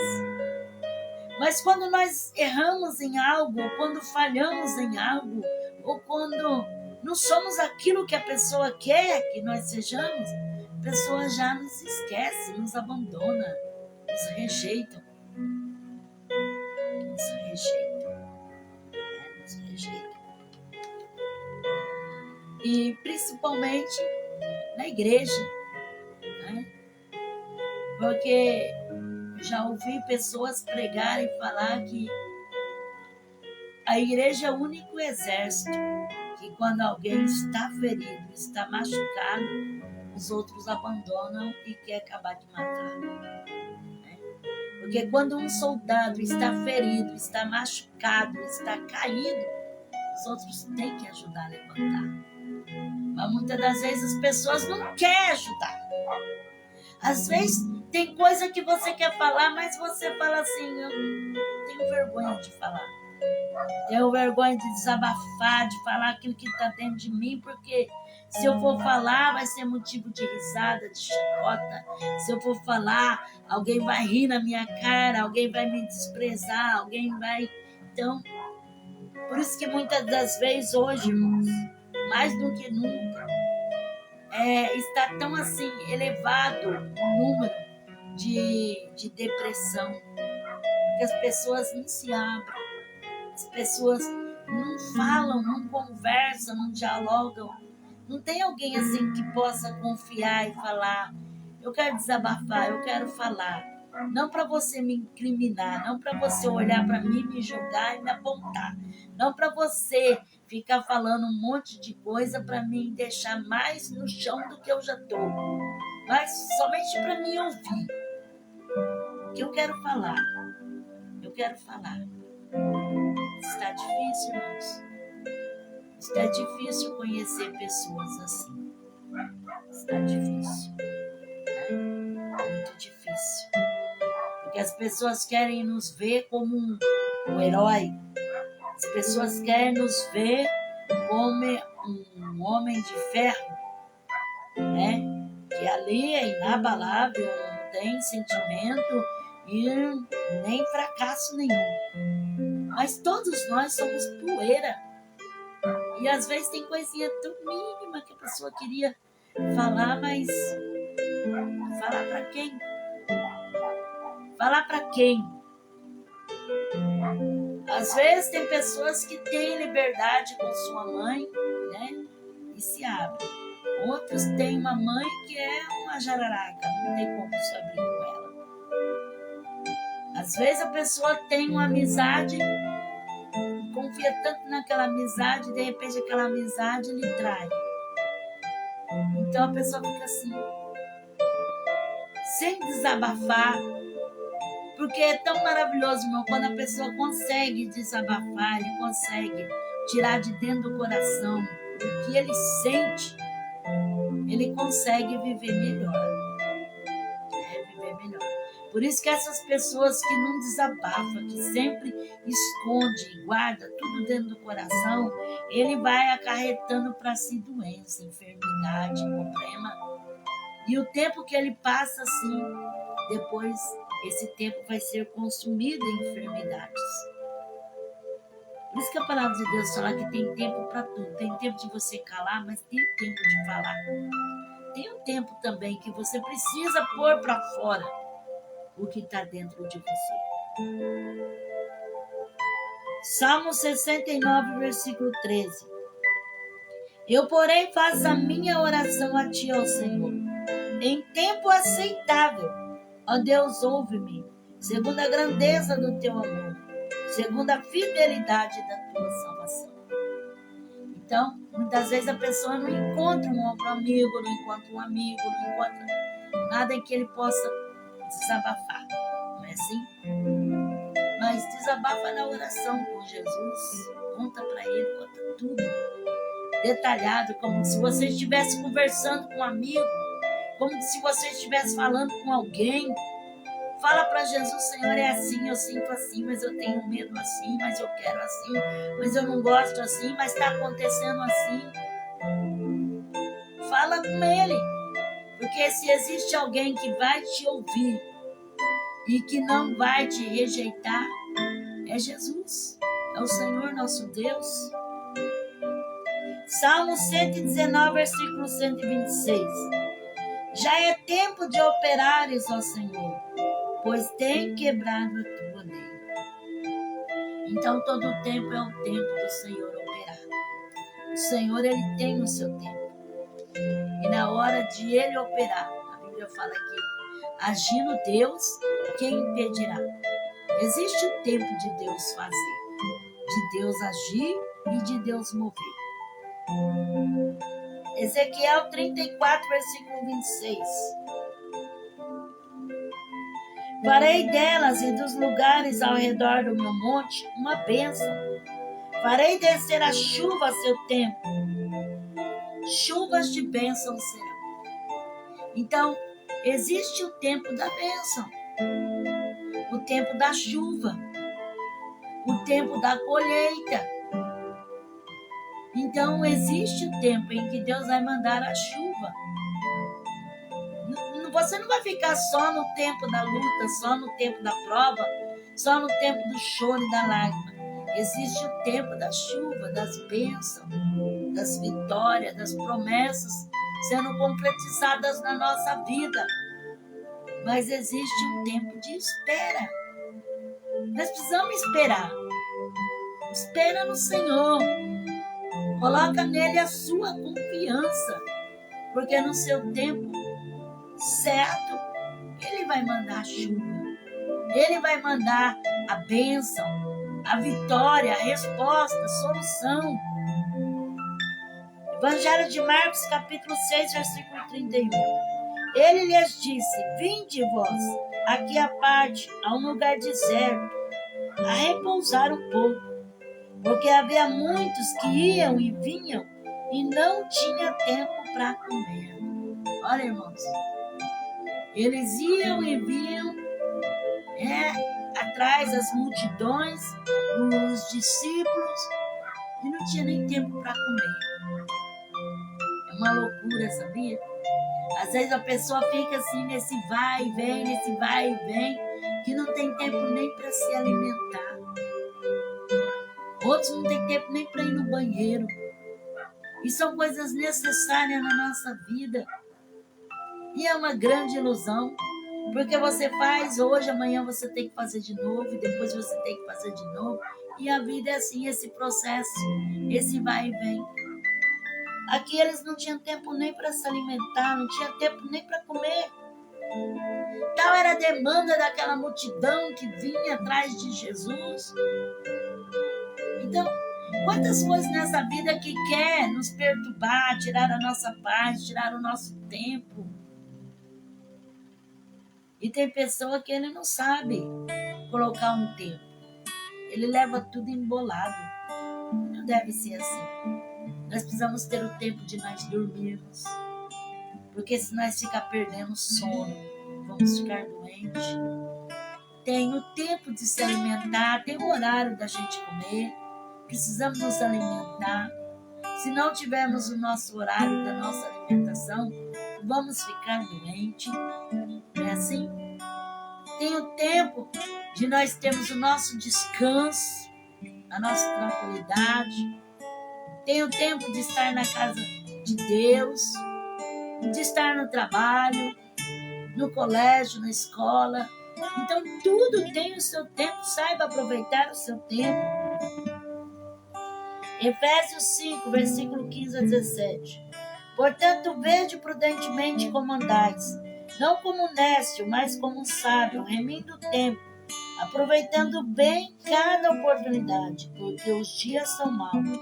Mas quando nós erramos em algo, quando falhamos em algo, ou quando não somos aquilo que a pessoa quer que nós sejamos, a pessoa já nos esquece, nos abandona, nos rejeita. Nos rejeita. E principalmente na igreja, né? Porque já ouvi pessoas pregarem e falar que a igreja é o único exército que quando alguém está ferido, está machucado, os outros abandonam e quer acabar de matar. Né? Porque quando um soldado está ferido, está machucado, está caído, os outros têm que ajudar a levantar. Mas muitas das vezes as pessoas não querem ajudar. Às vezes tem coisa que você quer falar, mas você fala assim, eu tenho vergonha de falar. Tenho vergonha de desabafar, de falar aquilo que está dentro de mim, porque Se eu for falar, vai ser motivo de risada, de chacota. Se eu for falar, alguém vai rir na minha cara, alguém vai me desprezar, alguém vai... Então, por isso que muitas das vezes hoje, irmãos, mais do que nunca, está tão assim elevado o número de depressão, que as pessoas não se abrem, as pessoas não falam, não conversam, não dialogam. Não tem alguém assim que possa confiar e falar: eu quero desabafar, eu quero falar. Não para você me incriminar, não para você olhar para mim, me julgar e me apontar. Não para você ficar falando um monte de coisa para me deixar mais no chão do que eu já estou. Mas somente para mim ouvir. O que eu quero falar? Eu quero falar. Está difícil, irmãos? Está difícil conhecer pessoas assim. Está difícil. Muito difícil. Porque as pessoas querem nos ver como um herói. As pessoas querem nos ver como um homem de ferro, né? Que ali é inabalável, não tem sentimento e nem fracasso nenhum. Mas todos nós somos poeira. E às vezes tem coisinha tão mínima que a pessoa queria falar, mas falar para quem? Falar para quem? Às vezes tem pessoas que têm liberdade com sua mãe, né? E se abrem. Outros têm uma mãe que é uma jararaca, não tem como se abrir com ela. Às vezes a pessoa tem uma amizade, confia tanto naquela amizade, de repente aquela amizade lhe trai. Então a pessoa fica assim, sem desabafar, porque é tão maravilhoso, irmão, quando a pessoa consegue desabafar, ele consegue tirar de dentro do coração o que ele sente, ele consegue viver melhor. Viver melhor. Por isso que essas pessoas que não desabafam, que sempre esconde, guarda tudo dentro do coração, ele vai acarretando para si doença, enfermidade, problema. E o tempo que ele passa assim, depois esse tempo vai ser consumido em enfermidades. Por isso que a palavra de Deus fala que tem tempo para tudo. Tem tempo de você calar, mas tem tempo de falar. Tem um tempo também que você precisa pôr para fora o que está dentro de você. Salmo 69, versículo 13. Eu, porém, faço a minha oração a ti, ó Senhor, em tempo aceitável. Ó Deus, ouve-me, segundo a grandeza do teu amor, segundo a fidelidade da tua salvação. Então, muitas vezes a pessoa não encontra um ombro amigo, não encontra um amigo, não encontra nada em que ele possa desabafar. Não é assim? Mas desabafa na oração com Jesus. Conta para ele, conta tudo. Detalhado, como se você estivesse conversando com um amigo, como se você estivesse falando com alguém. Fala para Jesus: Senhor, é assim, eu sinto assim, mas eu tenho medo assim, mas eu quero assim, mas eu não gosto assim, mas está acontecendo assim. Fala com ele, porque se existe alguém que vai te ouvir e que não vai te rejeitar, é Jesus, é o Senhor nosso Deus. Salmo 119, versículo 126. Já é tempo de operares, ó Senhor, pois tem quebrado a tua lei. Então todo o tempo é o tempo do Senhor operar. O Senhor, ele tem o seu tempo. E na hora de ele operar, a Bíblia fala que agindo Deus, quem impedirá? Existe o tempo de Deus fazer, de Deus agir e de Deus mover. Ezequiel 34, versículo 26. Farei delas e dos lugares ao redor do meu monte uma bênção. Farei descer a chuva a seu tempo. Chuvas de bênção serão. Então, existe o tempo da bênção, o tempo da chuva, o tempo da colheita. Então existe o tempo em que Deus vai mandar a chuva. Você não vai ficar só no tempo da luta, só no tempo da prova, só no tempo do choro e da lágrima. Existe o tempo da chuva, das bênçãos, das vitórias, das promessas sendo concretizadas na nossa vida. Mas existe um tempo de espera. Nós precisamos esperar. Espera no Senhor. Coloca nele a sua confiança. Porque no seu tempo certo, ele vai mandar a chuva. Ele vai mandar a bênção, a vitória, a resposta, a solução. Evangelho de Marcos, capítulo 6, versículo 31. Ele lhes disse: vinde vós aqui à parte, a um lugar deserto, a repousar um pouco, porque havia muitos que iam e vinham e não tinha tempo para comer. Olha, irmãos, eles iam e vinham atrás das multidões, os discípulos, e não tinha nem tempo para comer. É uma loucura, sabia? Às vezes a pessoa fica assim nesse vai e vem, que não tem tempo nem para se alimentar. Outros não têm tempo nem para ir no banheiro. E são coisas necessárias na nossa vida. E é uma grande ilusão, porque você faz hoje, amanhã você tem que fazer de novo, e depois você tem que fazer de novo. E a vida é assim, esse processo, esse vai e vem. Aqui eles não tinham tempo nem para se alimentar, não tinham tempo nem para comer. Tal era a demanda daquela multidão que vinha atrás de Jesus. Então, quantas coisas nessa vida que quer nos perturbar, tirar a nossa paz, tirar o nosso tempo. E tem pessoa que ele não sabe colocar um tempo. Ele leva tudo embolado. Não deve ser assim. Nós precisamos ter o tempo de nós dormirmos. Porque se nós ficar perdendo sono, vamos ficar doentes. Tem o tempo de se alimentar, tem o horário da gente comer. Precisamos nos alimentar. Se não tivermos o nosso horário da nossa alimentação, vamos ficar doentes. Não é assim? Tem o tempo de nós termos o nosso descanso, a nossa tranquilidade. Tem o tempo de estar na casa de Deus, de estar no trabalho, no colégio, na escola. Então, tudo tem o seu tempo. Saiba aproveitar o seu tempo. Efésios 5, versículo 15 a 17. Portanto, vede prudentemente como andais, não como nécio, mas como sábio, remindo o tempo, aproveitando bem cada oportunidade, porque os dias são maus.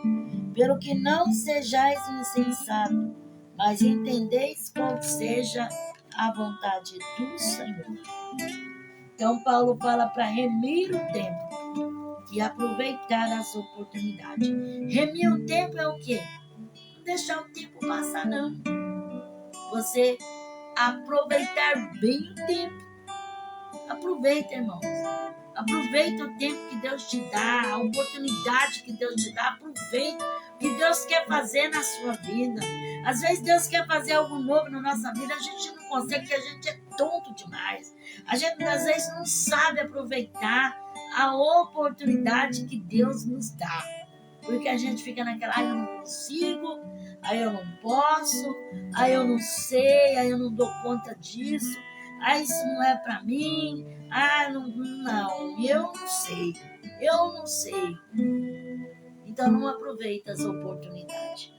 Pelo que não sejais insensatos, mas entendeis qual seja a vontade do Senhor. Então, Paulo fala para remir o tempo e aproveitar as oportunidades. Remir o tempo é o quê? Não deixar o tempo passar, não. Você aproveitar bem o tempo. Aproveita, irmãos. Aproveita o tempo que Deus te dá, a oportunidade que Deus te dá. Aproveita o que Deus quer fazer na sua vida. Às vezes Deus quer fazer algo novo na nossa vida, a gente não consegue, porque a gente é tonto demais. A gente às vezes não sabe aproveitar a oportunidade que Deus nos dá. Porque a gente fica naquela, eu não consigo, aí eu não posso, aí eu não sei, aí eu não dou conta disso, aí isso não é para mim, eu não sei. Então não aproveita as oportunidades.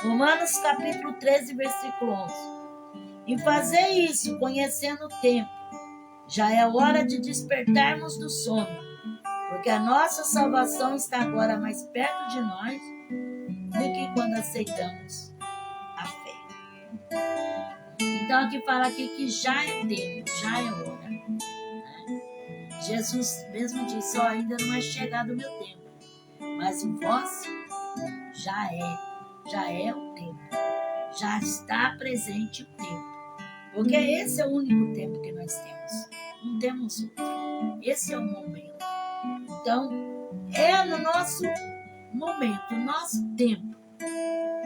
Romanos capítulo 13, versículo 11. E fazer isso, conhecendo o tempo, já é hora de despertarmos do sono, porque a nossa salvação está agora mais perto de nós do que quando aceitamos a fé. Então aqui fala aqui que já é tempo, já é hora. Jesus mesmo disse, ainda não é chegado o meu tempo, mas o vosso já é o tempo, já está presente o tempo, porque esse é o único tempo que nós temos, não temos outro, esse é o momento. Então, é no nosso momento, o nosso tempo.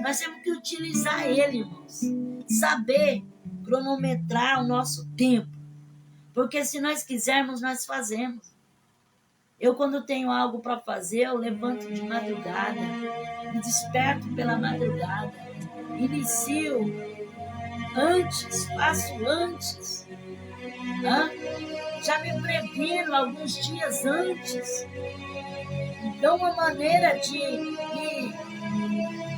Nós temos que utilizar ele, irmãos. Saber cronometrar o nosso tempo. Porque se nós quisermos, nós fazemos. Eu, quando tenho algo para fazer, eu levanto de madrugada, me desperto pela madrugada, inicio antes, faço antes. Já me previno alguns dias antes. Dou uma maneira de ir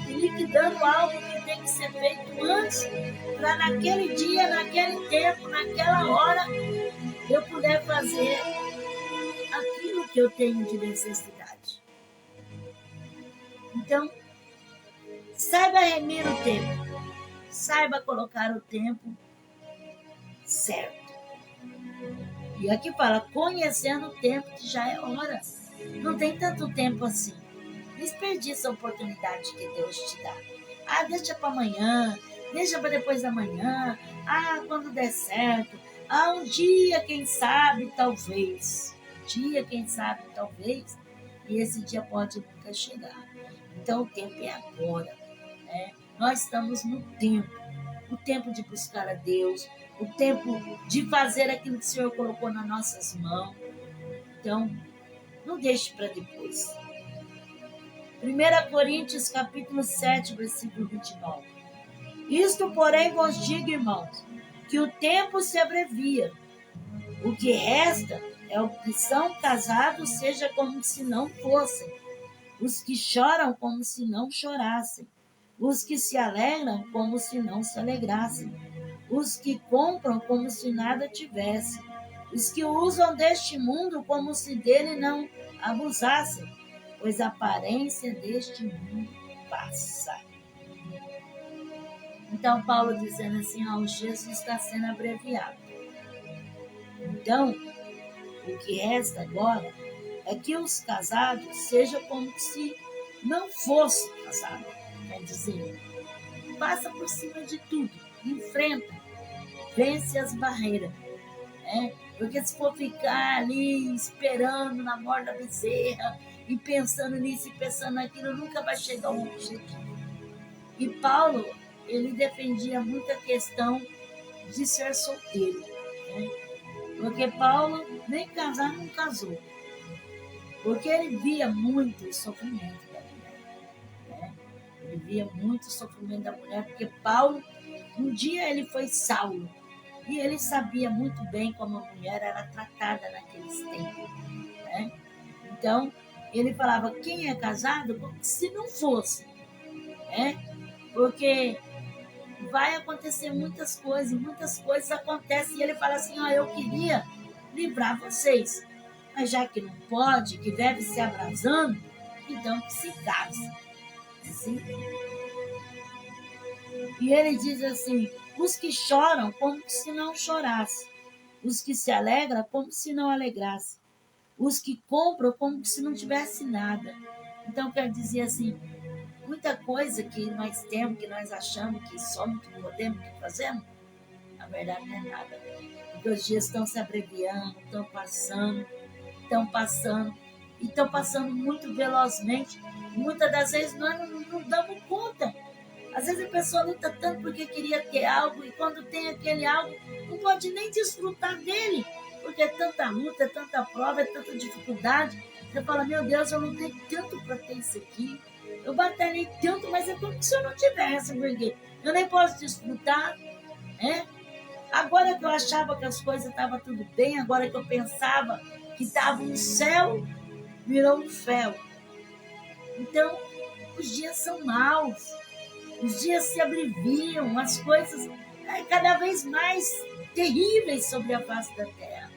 liquidando algo que tem que ser feito antes, para naquele dia, naquele tempo, naquela hora, eu puder fazer aquilo que eu tenho de necessidade. Então, saiba remir o tempo, saiba colocar o tempo certo. E aqui fala, conhecendo o tempo que já é hora. Não tem tanto tempo assim. Desperdiça a oportunidade que Deus te dá. Deixa para amanhã, deixa para depois da manhã. Quando der certo. Um dia, quem sabe, talvez. E esse dia pode nunca chegar. Então, o tempo é agora. Né? Nós estamos no tempo. O tempo de buscar a Deus. O tempo de fazer aquilo que o Senhor colocou nas nossas mãos. Então, não deixe para depois. 1 Coríntios, capítulo 7, versículo 29. Isto, porém, vos digo, irmãos, que o tempo se abrevia. O que resta é o que são casados, seja como se não fossem. Os que choram, como se não chorassem. Os que se alegram, como se não se alegrassem. Os que compram, como se nada tivessem. Os que usam deste mundo, como se dele não abusassem. Pois a aparência deste mundo passa. Então, Paulo dizendo assim, o Jesus está sendo abreviado. Então, o que resta agora é que os casados sejam como se não fossem casados. Quer dizer, passa por cima de tudo, enfrenta, vence as barreiras. Porque se for ficar ali esperando na morte da bezerra, e pensando nisso e pensando naquilo, nunca vai chegar ao objetivo. E Paulo, ele defendia muito a questão de ser solteiro. Né? Porque Paulo nem casar não casou. Porque ele via muito o sofrimento da mulher. Né? Ele via muito o sofrimento da mulher, porque Paulo, um dia ele foi Saulo. E ele sabia muito bem como a mulher era tratada naqueles tempos. Né? Então, ele falava, quem é casado, como se não fosse. Porque vai acontecer muitas coisas acontecem. E ele fala assim, eu queria livrar vocês. Mas já que não pode, que deve se abrasando, então que se case. Assim? E ele diz assim, os que choram como se não chorassem. Os que se alegram como se não alegrassem. Os que compram como se não tivesse nada. Então, quer dizer assim, muita coisa que nós temos, que nós achamos que somos, que podemos, que fazemos, na verdade não é nada. Porque os dias estão se abreviando, estão passando, e estão passando muito velozmente. Muitas das vezes nós não damos conta. Às vezes a pessoa luta tanto porque queria ter algo, e quando tem aquele algo, não pode nem desfrutar dele. Porque é tanta luta, é tanta prova, é tanta dificuldade. Você fala, meu Deus, eu lutei tanto para ter isso aqui. Eu batalhei tanto, mas é como se eu não tivesse, porque eu nem posso desfrutar. Agora que eu achava que as coisas estavam tudo bem, agora que eu pensava que estava um céu, virou um fel. Então, os dias são maus. Os dias se abreviam, as coisas cada vez mais terríveis sobre a face da terra.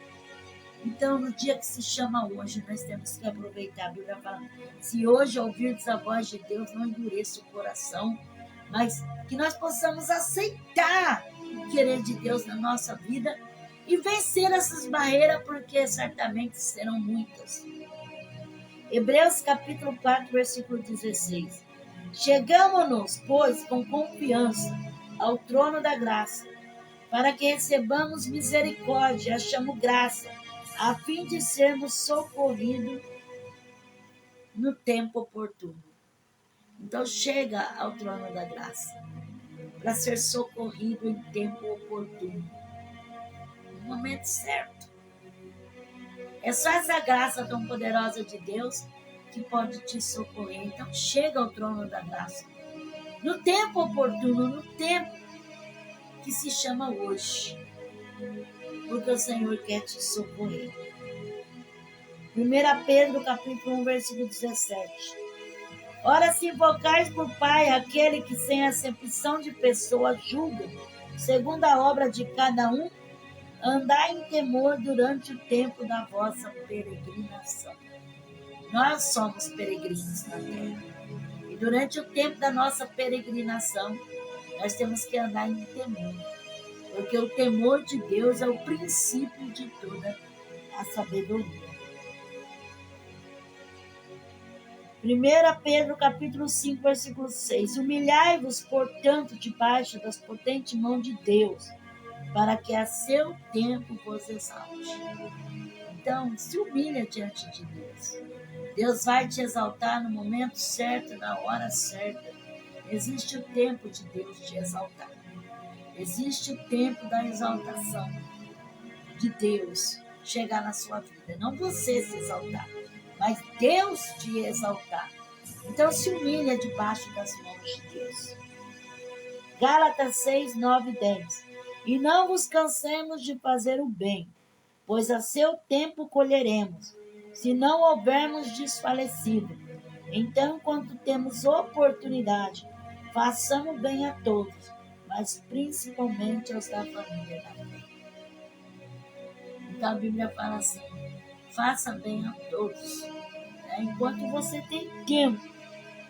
Então, no dia que se chama hoje, nós temos que aproveitar. A Bíblia fala, se hoje ouvirdes a voz de Deus, não endureça o coração, mas que nós possamos aceitar o querer de Deus na nossa vida e vencer essas barreiras, porque certamente serão muitas. Hebreus capítulo 4, versículo 16. Chegamo-nos, pois, com confiança ao trono da graça, para que recebamos misericórdia, achamos graça, a fim de sermos socorridos no tempo oportuno. Então chega ao trono da graça para ser socorrido em tempo oportuno, no momento certo. É só essa graça tão poderosa de Deus que pode te socorrer. Então chega ao trono da graça no tempo oportuno, no tempo que se chama hoje, porque o Senhor quer te socorrer. 1 Pedro capítulo 1, versículo 17. Ora, se invocais por Pai aquele que sem acepção de pessoas julga, segundo a obra de cada um, andai em temor durante o tempo da vossa peregrinação. Nós somos peregrinos na terra. E durante o tempo da nossa peregrinação, nós temos que andar em temor. Porque o temor de Deus é o princípio de toda a sabedoria. 1 Pedro capítulo 5, versículo 6. Humilhai-vos, portanto, debaixo das potentes mãos de Deus, para que a seu tempo vos exalte. Então, se humilha diante de Deus. Deus vai te exaltar no momento certo, na hora certa. Existe o tempo de Deus te exaltar. Existe o tempo da exaltação de Deus chegar na sua vida. Não você se exaltar, mas Deus te exaltar. Então se humilha debaixo das mãos de Deus. Gálatas 6, 9 e 10. E não vos cansemos de fazer o bem, pois a seu tempo colheremos, se não houvermos desfalecido. Então, enquanto temos oportunidade, façamos bem a todos, mas principalmente aos da família da fé. Então a Bíblia fala assim, faça bem a todos. Enquanto você tem tempo,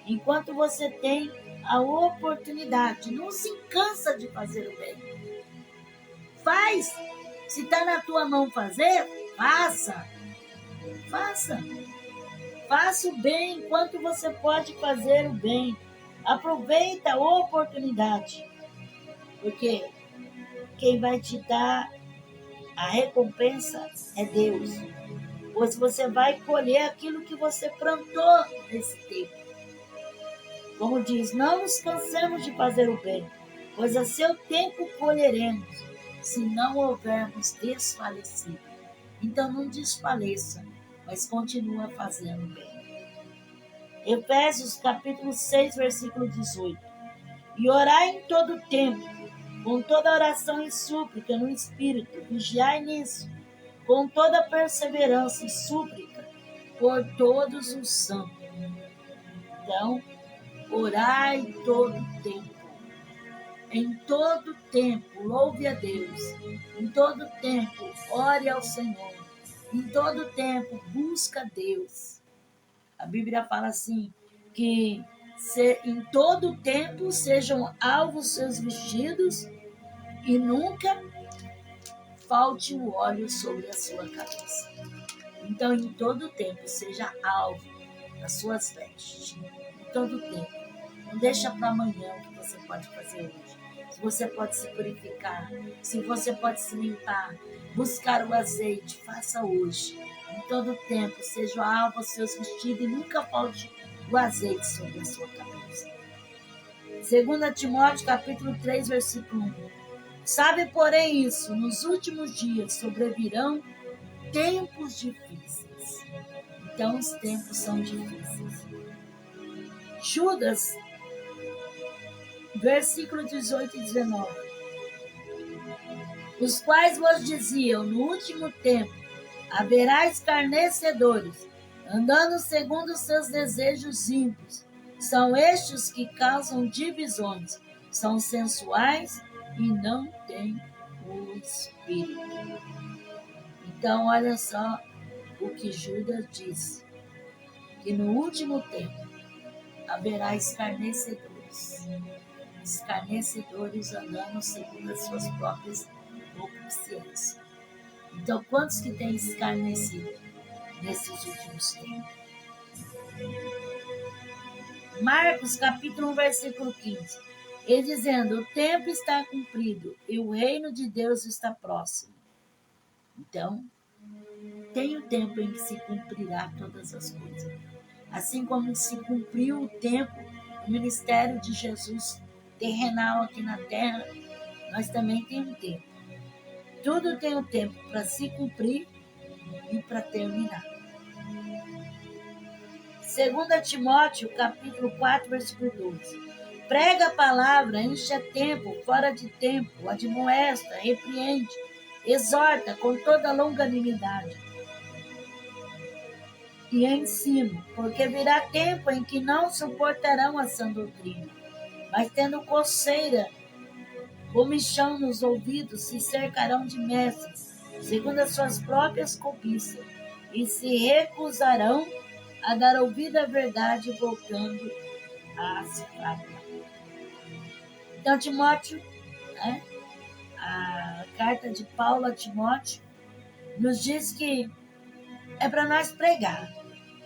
enquanto você tem a oportunidade, não se cansa de fazer o bem. Faz! Se está na tua mão fazer, faça! Faça! Faça o bem enquanto você pode fazer o bem. Aproveita a oportunidade. Porque quem vai te dar a recompensa é Deus. Pois você vai colher aquilo que você plantou nesse tempo. Como diz, não nos cansemos de fazer o bem, pois a seu tempo colheremos, se não houvermos desfalecido. Então não desfaleça, mas continua fazendo o bem. Efésios capítulo 6, versículo 18. E orai em todo tempo, com toda oração e súplica no Espírito, vigiai nisso, com toda perseverança e súplica por todos os santos. Então, orai todo tempo. Em todo tempo, louve a Deus. Em todo tempo, ore ao Senhor. Em todo tempo, busca Deus. A Bíblia fala assim, que em todo tempo sejam alvos seus vestidos e nunca falte o óleo sobre a sua cabeça. Então, em todo tempo, seja alvo das suas vestes. Em todo tempo. Não deixa para amanhã o que você pode fazer hoje. Se você pode se purificar, se você pode se limpar, buscar o azeite, faça hoje. Em todo tempo, seja alvo aos seus vestidos e nunca falte o azeite sobre a sua cabeça. 2 Timóteo capítulo 3, versículo 1. Sabe, porém, isso, nos últimos dias sobrevirão tempos difíceis. Então, os tempos são difíceis. Judas, versículo 18 e 19. Os quais vos diziam, no último tempo, haverá escarnecedores, andando segundo os seus desejos ímpios. São estes que causam divisões, são sensuais e não têm o Espírito. Então, olha só o que Judas disse, que no último tempo haverá escarnecedores andando segundo as suas próprias concupiscências. Então, quantos que têm escarnecido nesses últimos tempos? Marcos, capítulo 1, versículo 15. Ele dizendo, o tempo está cumprido e o reino de Deus está próximo. Então, tem o tempo em que se cumprirá todas as coisas. Assim como se cumpriu o tempo do ministério de Jesus terrenal aqui na terra, nós também temos um tempo. Tudo tem um tempo para se cumprir e para terminar. 2 Timóteo, capítulo 4, versículo 12. Prega a palavra, enche a tempo, fora de tempo, admoesta, repreende, exorta com toda longanimidade e ensino, porque virá tempo em que não suportarão a sã doutrina, mas tendo coceira, comichão nos ouvidos, se cercarão de mestres, segundo as suas próprias cobiças, e se recusarão a dar ouvido à verdade, voltando às práticas. Então, Timóteo, né, a carta de Paulo a Timóteo, nos diz que é para nós pregar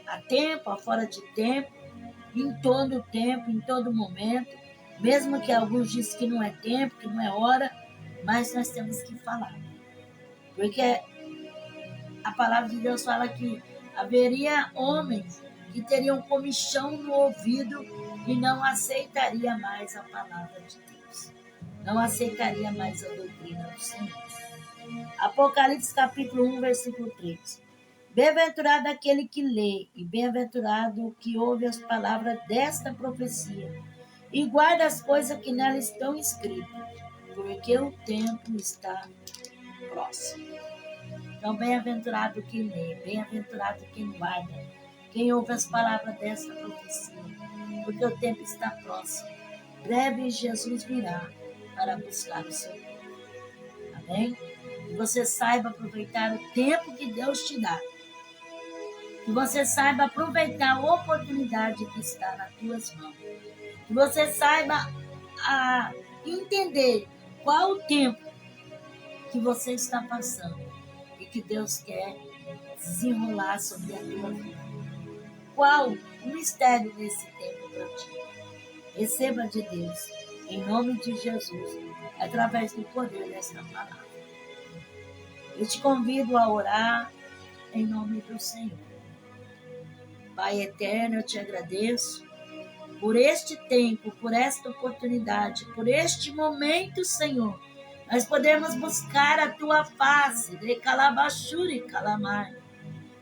a tempo, a fora de tempo, em todo o tempo, em todo momento, mesmo que alguns dizem que não é tempo, que não é hora, mas nós temos que falar. Porque a palavra de Deus fala que haveria homens que teriam comichão no ouvido e não aceitaria mais a palavra de Deus. Não aceitaria mais a doutrina do Senhor. Apocalipse capítulo 1, versículo 3. Bem-aventurado aquele que lê, e bem-aventurado o que ouve as palavras desta profecia, e guarda as coisas que nela estão escritas, porque o tempo está próximo. Então, bem-aventurado quem lê, bem-aventurado quem guarda, quem ouve as palavras desta profecia, porque o tempo está próximo. Breve Jesus virá para buscar o seu povo. Amém? Que você saiba aproveitar o tempo que Deus te dá. Que você saiba aproveitar a oportunidade que está nas tuas mãos. Que você saiba entender qual o tempo que você está passando e que Deus quer desenrolar sobre a tua vida. Qual o mistério desse tempo para ti? Receba de Deus, em nome de Jesus, através do poder desta palavra. Eu te convido a orar em nome do Senhor. Pai eterno, eu te agradeço por este tempo, por esta oportunidade, por este momento, Senhor. Nós podemos buscar a tua face, de calabachuri calamai.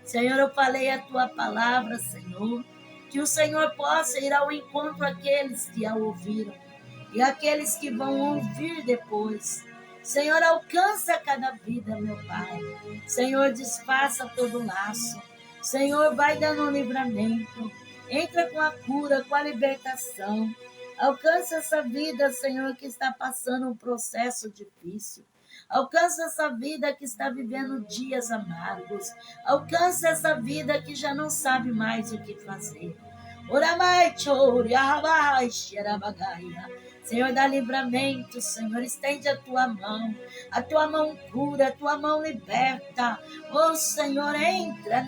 Senhor, eu falei a tua palavra, Senhor, que o Senhor possa ir ao encontro àqueles que a ouviram e àqueles que vão ouvir depois. Senhor, alcança cada vida, meu Pai. Senhor, desfaça todo laço. Senhor, vai dando um livramento. Entra com a cura, com a libertação. Alcança essa vida, Senhor, que está passando um processo difícil. Alcança essa vida que está vivendo dias amargos. Alcança essa vida que já não sabe mais o que fazer. Senhor, dá livramento, Senhor, estende a tua mão cura, a tua mão liberta. Oh, Senhor, entra,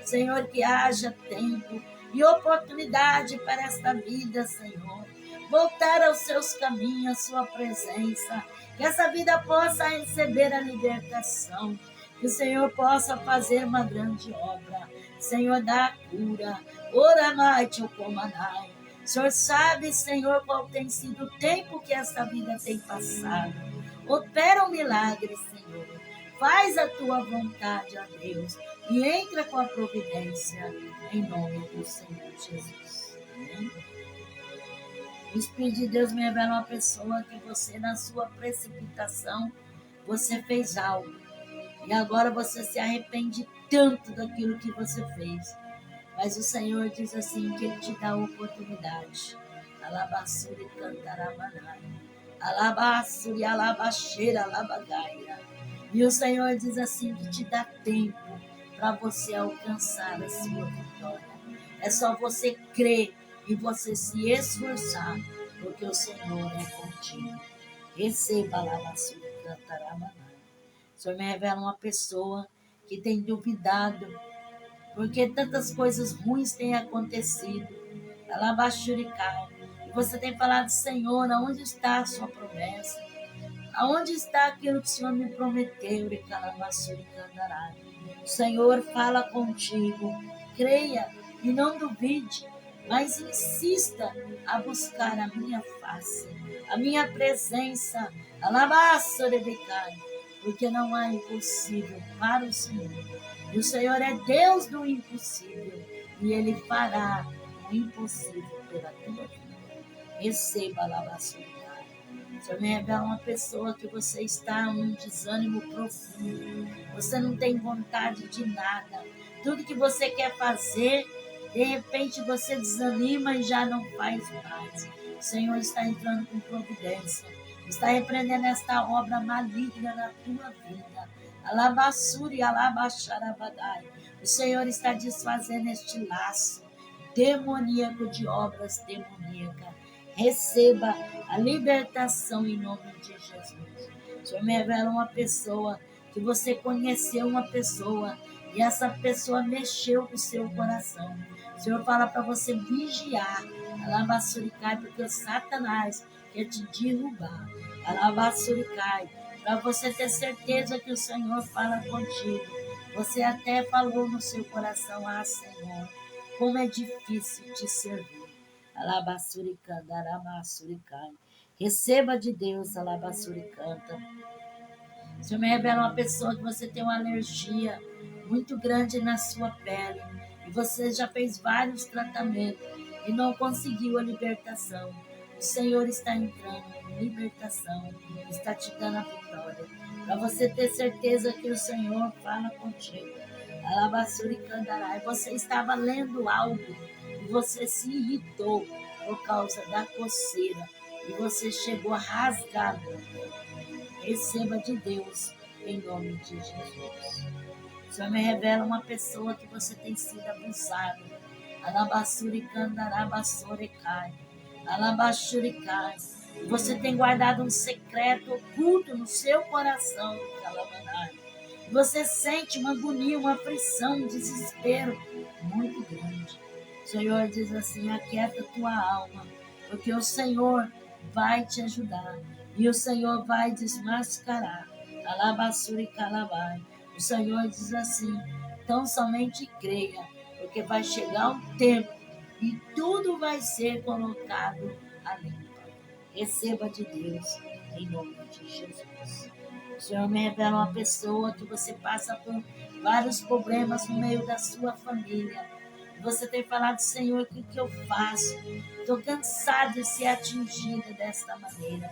Senhor, que haja tempo e oportunidade para esta vida, Senhor. Voltar aos seus caminhos, a sua presença, que essa vida possa receber a libertação, que o Senhor possa fazer uma grande obra. Senhor, dá a cura. Oramai-te, Ocomanai. O Senhor sabe, Senhor, qual tem sido o tempo que essa vida tem passado. Opera um milagre, Senhor. Faz a tua vontade, ó Deus, e entra com a providência, em nome do Senhor Jesus. Amém? O Espírito de Deus me revela uma pessoa que você, na sua precipitação, você fez algo. E agora você se arrepende tanto daquilo que você fez. Mas o Senhor diz assim, que Ele te dá a oportunidade. Alabassuri cantaramanai. Alabassuri alabaxeira alabagaia. E o Senhor diz assim, que te dá tempo para você alcançar a sua vitória. É só você crer e você se esforçar, porque o Senhor é contigo. Receba alabassuri cantaramanai. O Senhor me revela uma pessoa que tem duvidado, porque tantas coisas ruins têm acontecido. Alabaxuricai. E você tem falado, Senhor, aonde está a sua promessa? Aonde está aquilo que o Senhor me prometeu? Recalabaxuricandarai. O Senhor fala contigo. Creia e não duvide, mas insista a buscar a minha face, a minha presença. Alabassorebecai, porque não há impossível para o Senhor. E o Senhor é Deus do impossível, e Ele fará o impossível pela tua vida. Receba a alabassorebecai. O Senhor me revela uma pessoa que você está num desânimo profundo. Você não tem vontade de nada. Tudo que você quer fazer, de repente você desanima e já não faz mais. O Senhor está entrando com providência. Está repreendendo esta obra maligna na tua vida. Alabassuri, e alabaxarabadai. O Senhor está desfazendo este laço demoníaco de obras demoníacas. Receba a libertação em nome de Jesus. O Senhor me revela uma pessoa que você conheceu uma pessoa e essa pessoa mexeu com o seu coração. O Senhor fala para você vigiar, alabassuricai, porque o Satanás quer te derrubar. Alabassuricai, para você ter certeza que o Senhor fala contigo. Você até falou no seu coração: ah, Senhor, como é difícil te servir. Alabassuricanda, aramassuricai. Receba de Deus, alabassuricanta. O Senhor me revela uma pessoa que você tem uma alergia muito grande na sua pele e você já fez vários tratamentos e não conseguiu a libertação. O Senhor está entrando em libertação, está te dando a vitória. Para você ter certeza que o Senhor fala contigo. Alabassuricanda, você estava lendo algo e você se irritou por causa da coceira e você chegou a rasgar. Receba de Deus em nome de Jesus. O Senhor me revela uma pessoa que você tem sido abusado. Alabassuricandarabasorecai. Alabashuricai. Você tem guardado um secreto oculto no seu coração. Calamanai. Você sente uma agonia, uma aflição, um desespero muito grande. O Senhor diz assim: aquieta tua alma, porque o Senhor vai te ajudar e o Senhor vai desmascarar. Alabassuri-calabai. O Senhor diz assim: então somente creia, porque vai chegar um tempo e tudo vai ser colocado a limpo. Receba de Deus em nome de Jesus. O Senhor me revela uma pessoa que você passa por vários problemas no meio da sua família. Você tem falado: Senhor, o que eu faço? Estou cansado de ser atingida desta maneira.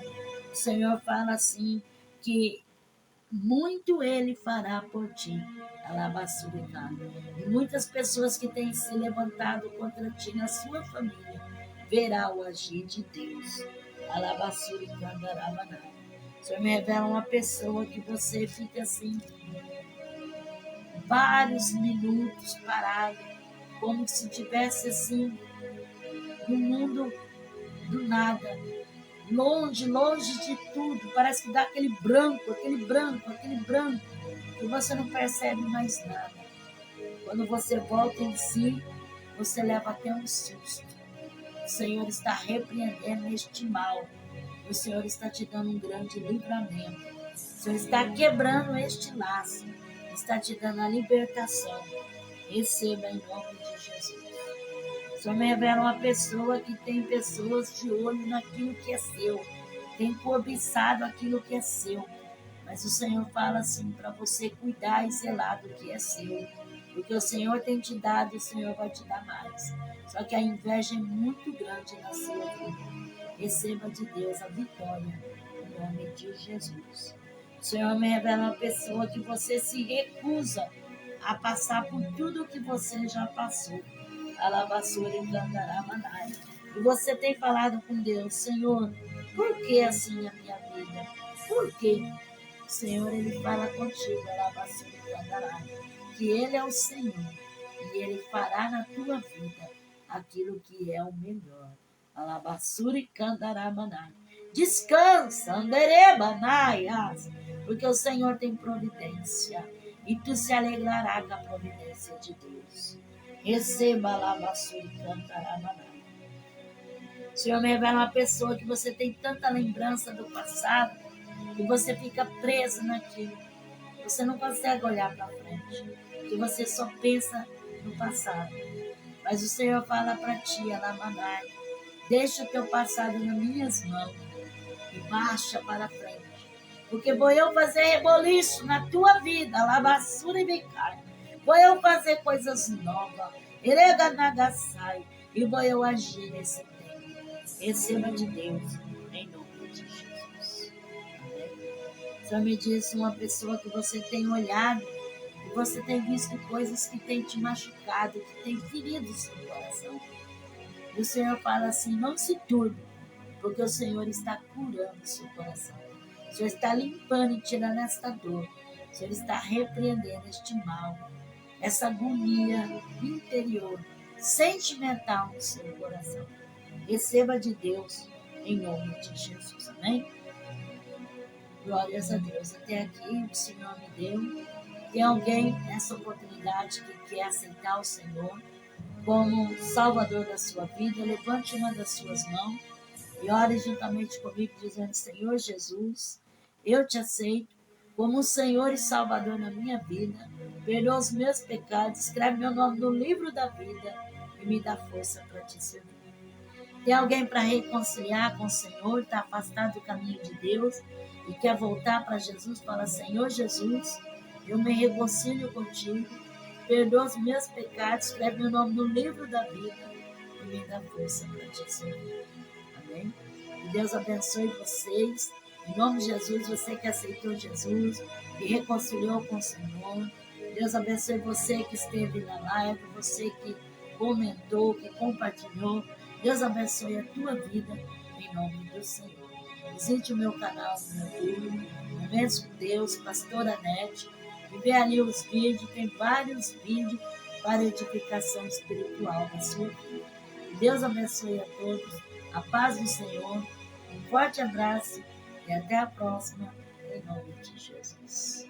O Senhor fala assim, que muito Ele fará por ti. Alabassuricá. E muitas pessoas que têm se levantado contra ti na sua família, verá o agir de Deus. Alabassuricandarabaná. O Senhor me revela uma pessoa que você fica assim, vários minutos parado, como se estivesse assim, no mundo do nada, longe, longe de tudo. Parece que dá aquele branco, e você não percebe mais nada. Quando você volta em si, você leva até um susto. O Senhor está repreendendo este mal. O Senhor está te dando um grande livramento. O Senhor está quebrando este laço. Está te dando a libertação. Receba em nome de Jesus. O Senhor me revela uma pessoa que tem pessoas de olho naquilo que é seu. Tem cobiçado aquilo que é seu. Mas o Senhor fala assim, para você cuidar e zelar do que é seu. Porque o Senhor tem te dado e o Senhor vai te dar mais. Só que a inveja é muito grande na sua vida. Receba de Deus a vitória, em nome de Jesus. O Senhor me revela uma pessoa que você se recusa a passar por tudo que você já passou. Alabassura e Candaramanai. E você tem falado com Deus: Senhor, por que assim a minha vida? Por quê? O Senhor, Ele fala contigo, Alabassura e Candarai, que Ele é o Senhor e Ele fará na tua vida aquilo que é o melhor. Alabassura e Candaramanai. Descansa, Anderebanaias, porque o Senhor tem providência e tu se alegrará com a providência de Deus. Receba a alabassura e Candaramanai. O Senhor me revela uma pessoa que você tem tanta lembrança do passado que você fica preso naquilo. Você não consegue olhar para frente. que você só pensa no passado. Mas o Senhor fala para ti, Alamanai, deixa o teu passado nas minhas mãos e marcha para frente. Porque vou eu fazer reboliço na tua vida, lavassura e becai. Vou eu fazer coisas novas, erega nagasai, e vou eu agir nesse tempo. Receba de Deus, em nome de Jesus. Amém? Só me disse uma pessoa que você tem olhado e você tem visto coisas que tem te machucado, que tem ferido o seu coração. E o Senhor fala assim, não se turbe, porque o Senhor está curando o seu coração. O Senhor está limpando e tirando esta dor. O Senhor está repreendendo este mal, essa agonia interior, sentimental no seu coração. Receba de Deus, em nome de Jesus. Amém? Glórias a Deus. Até aqui o Senhor me deu. Tem alguém nessa oportunidade que quer aceitar o Senhor como Salvador da sua vida? Levante uma das suas mãos e ore juntamente comigo, dizendo, Senhor Jesus, eu te aceito como Senhor e Salvador na minha vida. Perdoa os meus pecados, escreve meu nome no livro da vida e me dá força para te servir. Tem alguém para reconciliar com o Senhor, está afastado do caminho de Deus e quer voltar para Jesus? Fala, Senhor Jesus, eu me reconcilio contigo, perdoa os meus pecados, escreve meu nome no livro da vida e me dá força para te servir. Amém? Que Deus abençoe vocês. Em nome de Jesus, você que aceitou Jesus e reconciliou com o Senhor. Deus abençoe você que esteve na live, você que comentou, que compartilhou. Deus abençoe a tua vida, em nome do Senhor. Visite o meu canal no YouTube, Momentos com Deus, Pastora Nete, e vê ali os vídeos, tem vários vídeos para edificação espiritual na sua vida. Deus abençoe a todos, a paz do Senhor, um forte abraço e até a próxima, em nome de Jesus.